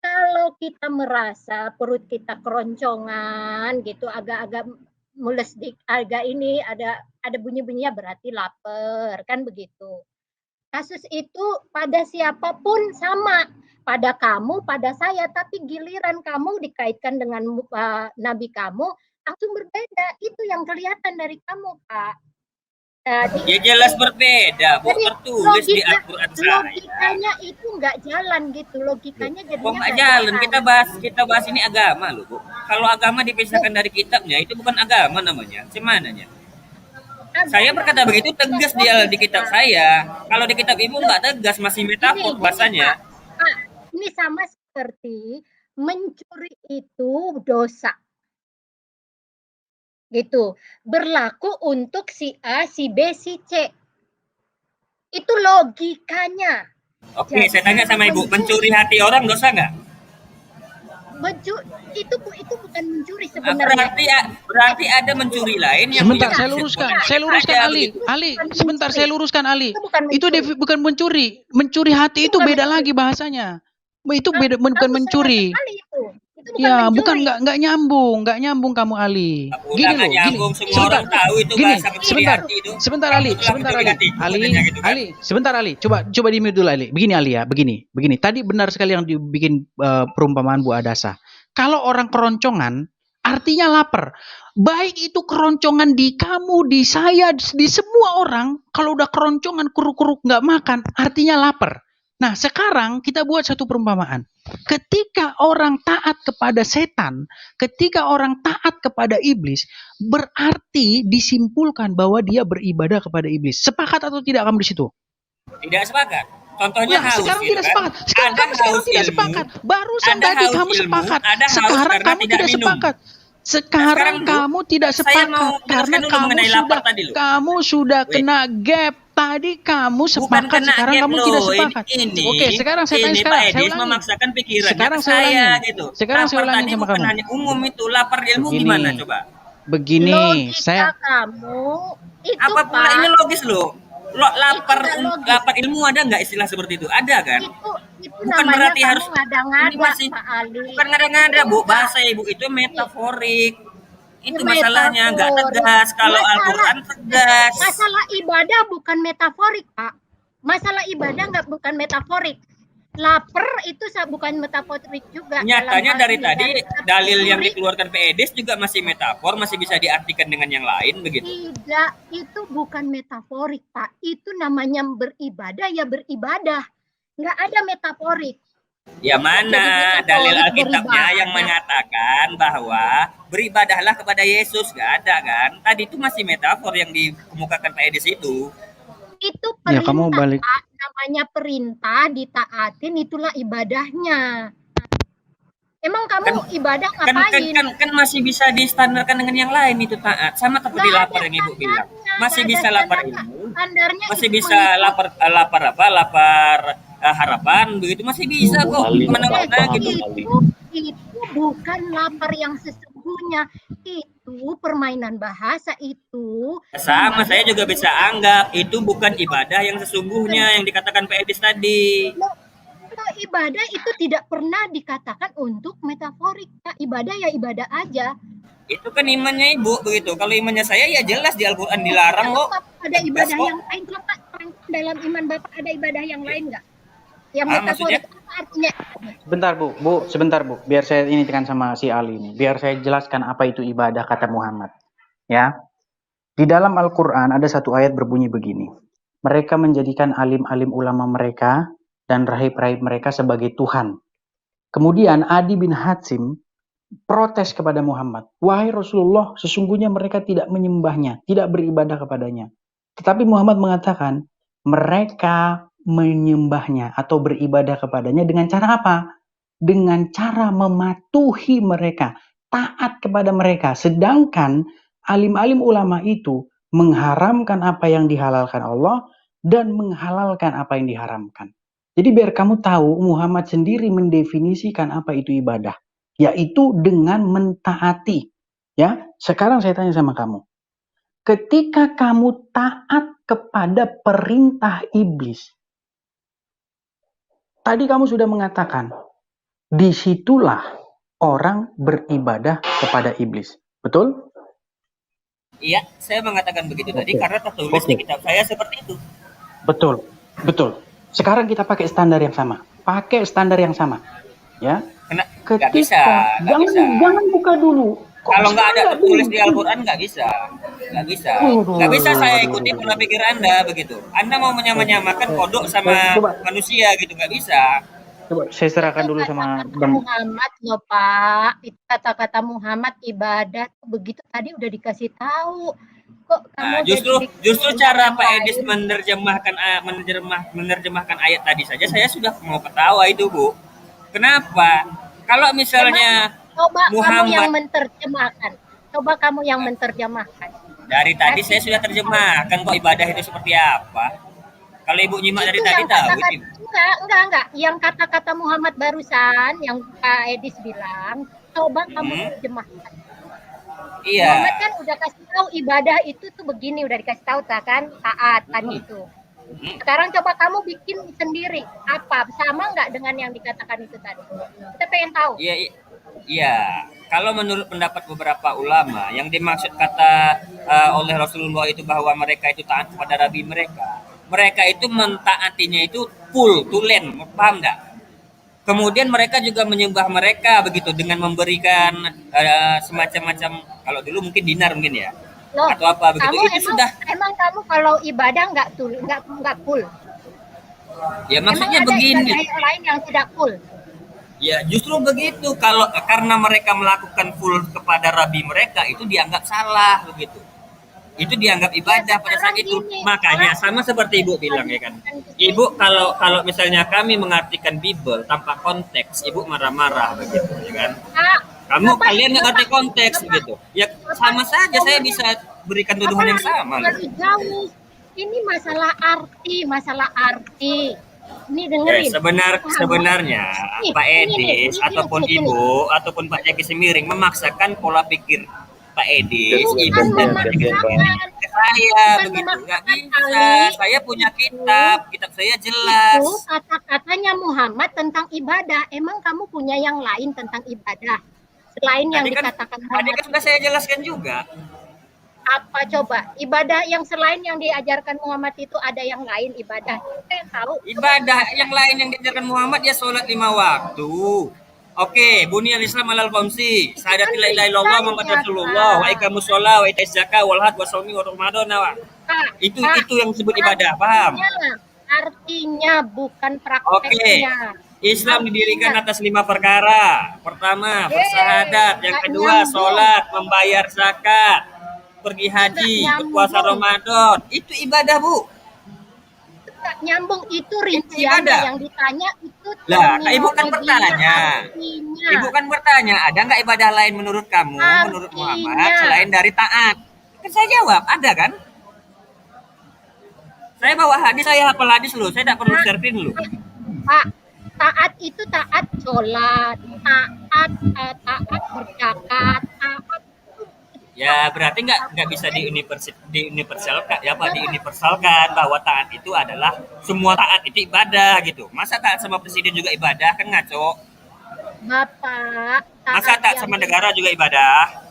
Kalau kita merasa perut kita keroncongan gitu, agak-agak mules agak ini ada bunyi-bunyinya berarti lapar, kan begitu. Kasus itu pada siapapun sama, pada kamu, pada saya, tapi giliran kamu dikaitkan dengan nabi kamu langsung berbeda. Itu yang kelihatan dari kamu, Pak. Ya jelas berbeda, Bu. Tertulis di Al-Quran saya. Logikanya itu nggak jalan gitu, logikanya jadinya nggak jalan. Kita bahas ini agama loh, Bu. Kalau agama dipisahkan dari kitabnya, itu bukan agama namanya. Semananya. Saya berkata begitu tegas di kitab saya. Kalau di kitab Ibu nggak tegas, masih metafor bahasanya. Ini sama seperti mencuri itu dosa. Gitu, berlaku untuk si A, si B, si C. Itu logikanya. Oke, saya tanya sama Ibu, mencuri hati orang dosa nggak? Itu bukan mencuri sebenarnya. Berarti ada mencuri lain yang sebentar, saya luruskan Ali. Sebentar, saya luruskan Ali. Itu bukan mencuri. Mencuri hati itu beda lagi bahasanya. Itu beda, bukan mencuri. Ya, bukan nggak nyambung kamu Ali. Gini loh, sebentar Ali. Coba di mute dulu Ali. Begini Ali ya, begini. Tadi benar sekali yang dibikin perumpamaan Bu Adasa. Kalau orang keroncongan, artinya lapar. Baik itu keroncongan di kamu, di saya, di semua orang. Kalau udah keroncongan, kuruk-kuruk nggak makan, artinya lapar. Nah, sekarang kita buat satu perumpamaan. Ketika orang taat kepada setan, ketika orang taat kepada iblis, berarti disimpulkan bahwa dia beribadah kepada iblis. Sepakat atau tidak kamu di situ? Tidak sepakat. Contohnya Nah, haus sekarang gitu tidak kan. sepakat. Sekarang kamu sekarang tidak sepakat. Barusan ada tadi haus kamu ilmu, sepakat. ada haus Sekarang karena kamu tidak tidak minum. sepakat. Sekarang, Sekarang Bu, kamu tidak saya sepakat mau karena menjelaskan dulu kamu mengenai lapar sudah tadi loh. kamu sudah Wait. kena gap. Tadi kamu Bukan sepakat, kena sekarang gap kamu loh. tidak sepakat. Ini, Oke, sekarang saya tanya ini sekarang. Pak Saya Edis ulangi. memaksakan pikirannya Sekarang ke saya saya ulangin. gitu. Sekarang saya Lapar ulangin tadi sama bukan kamu. hanya umum itu, lapar ilmu gimana coba? Begini, Logika saya kamu itu Apa pula Pak, ini logis loh? Lapar itu nggak logis. lapar ilmu ada nggak istilah seperti itu? Ada kan? Itu Bukan namanya berarti kamu harus ini ngada-ngada masih Pak Ali. bukan ngada-ngada Bu, bahasa Ibu itu metaforik. Itu Ini masalahnya nggak metaforik. tegas. Kalau Masalah- Al-Quran tegas. Masalah ibadah bukan metaforik, Pak. Masalah ibadah nggak bukan metaforik. Lapar itu bukan metaforik juga. Nyatanya Dalam hal dari ini, tadi dari dalil yang teori, dikeluarkan PEDIS juga masih metafor, masih bisa diartikan dengan yang lain begitu. tidak, itu bukan metaforik, Pak. Itu namanya beribadah ya beribadah. Nggak ada metaforik. Ya mana Jadi dalil metaforik Alkitabnya yang beribadah. menyatakan bahwa beribadahlah kepada Yesus, nggak ada kan? Tadi itu masih metafor yang dikemukakan PEDIS itu. Itu Ya, perintah, kamu balik. Pak. Namanya perintah, ditaatin, itulah ibadahnya. Emang kamu ibadah ngapain? Kan masih bisa distandarkan dengan yang lain itu taat. Sama seperti Nggak lapar ada yang Ibu bilang. standarnya, Masih nggak bisa ada lapar standarnya. ilmu, Standarnya masih itu bisa lapar harapan begitu masih bisa kok Bali, mana-mana paham, gitu. Bali. itu bukan lapar yang sesungguhnya. Itu permainan bahasa itu. Sama saya juga bisa anggap itu bukan ibadah yang sesungguhnya yang dikatakan PEDIS tadi. Kalau ibadah itu tidak pernah dikatakan untuk metaforik. Ya, ibadah ya ibadah aja. Itu kan imannya Ibu begitu. Kalau imannya saya ya jelas di Al-Qur'an dilarang kok. Ada ibadah kok. yang lain, Bapak. Dalam iman Bapak ada ibadah yang lain nggak? Yang Ah, metaforik apa artinya? Sebentar Bu, biar saya ini tekan sama si Ali ini, biar saya jelaskan apa itu ibadah kata Muhammad. Ya, di dalam Al-Quran ada satu ayat berbunyi begini, mereka menjadikan alim-alim ulama mereka dan rahib-rahib mereka sebagai Tuhan. Kemudian Adi bin Hatim protes kepada Muhammad, wahai Rasulullah, sesungguhnya mereka tidak menyembahnya, tidak beribadah kepadanya. Tetapi Muhammad mengatakan, mereka menyembahnya atau beribadah kepadanya dengan cara apa? Dengan cara mematuhi mereka, taat kepada mereka. Sedangkan alim-alim ulama itu mengharamkan apa yang dihalalkan Allah dan menghalalkan apa yang diharamkan. Jadi biar kamu tahu, Muhammad sendiri mendefinisikan apa itu ibadah, yaitu dengan mentaati. Ya, sekarang saya tanya sama kamu. Ketika kamu taat kepada perintah iblis, tadi kamu sudah mengatakan, disitulah orang beribadah kepada iblis. Betul? Iya, saya mengatakan begitu tadi Oke. karena tertulis di Oke. kitab saya seperti itu. Betul. Sekarang kita pakai standar yang sama. Ya. Nggak bisa, nggak jangan, bisa. jangan buka dulu. Kok Kalau nggak ada standar tertulis dulu? di Al-Quran nggak bisa. Nggak bisa saya ikuti pola pikir Anda begitu. Anda mau menyamakan kodok sama Coba. manusia gitu, nggak bisa. Coba saya serahkan Itu dulu sama kata-kata Bang. Muhammad loh Pak. Itu kata-kata Muhammad ibadah. Begitu tadi udah dikasih tahu. Kok kamu Nah, justru cara Pak Edis menerjemahkan ayat tadi saja saya sudah mau ketawa itu Bu. Kenapa? Kalau misalnya Coba kamu yang Muhammad menerjemahkan. Coba kamu yang menerjemahkan. dari tadi saya sudah terjemahkan kok ibadah itu seperti apa. Kalau Ibu nyimak dari Itu tadi yang tahu. kata-kata, enggak. Yang kata-kata Muhammad barusan, yang Pak Edis bilang, coba kamu terjemahkan. Iya. Muhammad kan udah kasih tahu ibadah itu tuh begini, udah dikasih tahu kan, taat tadi itu. Sekarang coba kamu bikin sendiri, apa sama nggak dengan yang dikatakan itu tadi? Kita pengen tahu. Iya. Kalau menurut pendapat beberapa ulama, yang dimaksud kata oleh Rasulullah itu bahwa mereka itu taat kepada rabi mereka. Mereka itu mentaatinya itu full, tulen, paham nggak? Kemudian mereka juga menyembah mereka begitu dengan memberikan semacam-macam, kalau dulu mungkin dinar mungkin ya, Loh, atau apa begitu. kamu Itu sudah. emang kamu kalau ibadah nggak Ya maksudnya emang ada begini. ibadah yang lain yang tidak full. Ya justru begitu, kalau karena mereka melakukan full kepada rabi mereka itu dianggap salah begitu. Itu dianggap ibadah pada saat itu. Makanya sama seperti Ibu bilang ya kan. Ibu kalau misalnya kami mengartikan Bible tanpa konteks, Ibu marah-marah begitu ya kan. Kalian nggak ngerti konteks begitu. Ya sama saja saya bisa berikan tuduhan yang sama. Jauh. Ini masalah arti. Ini dengerin. Sebenarnya Pak Edis ataupun Ibu ataupun Pak Jaki Semiring memaksakan pola pikir Pak Edis, Ibu dan Pak Jaki Semiring ke saya begitu. Nggak bisa. Saya punya kitab saya jelas. Itu kata-katanya Muhammad tentang ibadah. Emang kamu punya yang lain tentang ibadah selain yang dikatakan Muhammad? Tadi kan sudah saya jelaskan juga. Apa coba ibadah yang selain yang diajarkan Muhammad itu ada yang lain ibadah? Saya tahu. Ibadah yang lain yang diajarkan Muhammad ya sholat 5 waktu. Oke, bunyal Islam alal khamsi. Syahadati la ilaha illallah Muhammad Rasulullah wa iqamus shalah wa itaiz zakah wal hajj wa shaumi wa ramadan. Itu yang disebut ibadah, paham? Artinya bukan prakteknya. Oke. Islam didirikan atas 5 perkara. Pertama, bersyahadat. Yang kedua, sholat, membayar zakat, pergi haji, berpuasa Ramadan. Itu ibadah, Bu. Tak nyambung, itu rinciannya yang ditanya itu. Lah, Ibu kan bertanya. Ibu kan bertanya, ada nggak ibadah lain menurut kamu, menurut Muhammad selain dari taat? Kan saya jawab, ada kan? Saya bawa hadis, saya hafal hadis loh. Saya tidak perlu servin loh. Pak, taat itu taat sholat, taat berzakat, taat. Ya berarti nggak bisa diuniversalkan bahwa taat itu adalah semua taat itu ibadah gitu. Masa taat sama presiden juga ibadah, kan ngaco. Bapak, masa taat sama negara juga ibadah?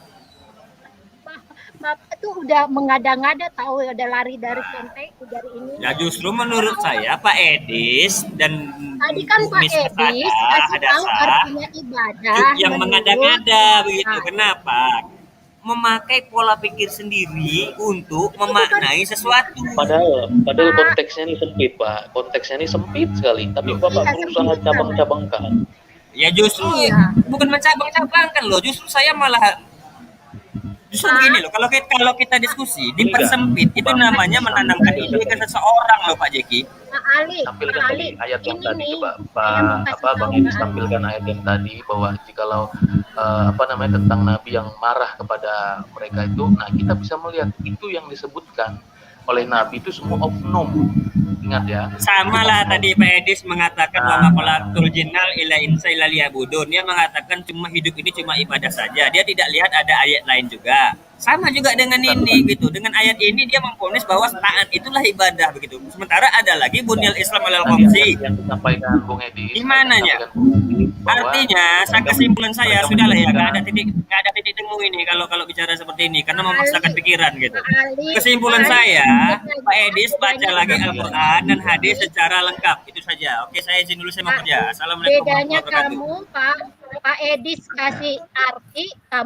Bapak tuh udah mengada-ngada, tahu udah lari dari konteks dari ini. Ya justru menurut saya Pak Edis dan tadi kan Pak Edis kasih tahu artinya ibadah yang mengada-ngada begitu. Kenapa? Memakai pola pikir sendiri untuk memaknai sesuatu. Padahal konteksnya ini sempit, Pak. Konteksnya ini sempit sekali. Tapi Bapak berusaha cabang-cabangkan. Ya justru bukan mencabang-cabangkan loh. Justru saya malah begini loh. Kalau kita diskusi dipersempit, itu namanya menanamkan ide ke seseorang loh, Pak Jeki. Tampilkan tadi ayat yang tadi, coba Bang Edis tampilkan ayat yang tadi bahwa jikalau tentang Nabi yang marah kepada mereka itu, nah kita bisa melihat itu yang disebutkan oleh Nabi itu semua oknum. Ingat ya. Sama lah tadi Pak Edis mengatakan wa maqalatul jinnal ila insa illa liyabudun. Dia mengatakan cuma hidup ini cuma ibadah saja. Dia tidak lihat ada ayat lain juga. Sama juga dengan ini gitu. Dengan ayat ini dia memvonis bahwa taat itulah ibadah begitu. Sementara ada lagi bunyal Islam alal khamsi. Yang disampaikan Bung Edis. Gimana ya? Artinya, kesimpulan saya sudahlah ya, nggak ada titik temu ini kalau bicara seperti ini karena memaksakan pikiran gitu. Kesimpulan saya, Pak Edis baca lagi Al-Quran dan hadis secara lengkap, itu saja. Oke, saya izin dulu, saya mau kerja. Assalamualaikum warahmatullahi wabarakatuh. Bedanya kamu Pak Edis kasih arti, kamu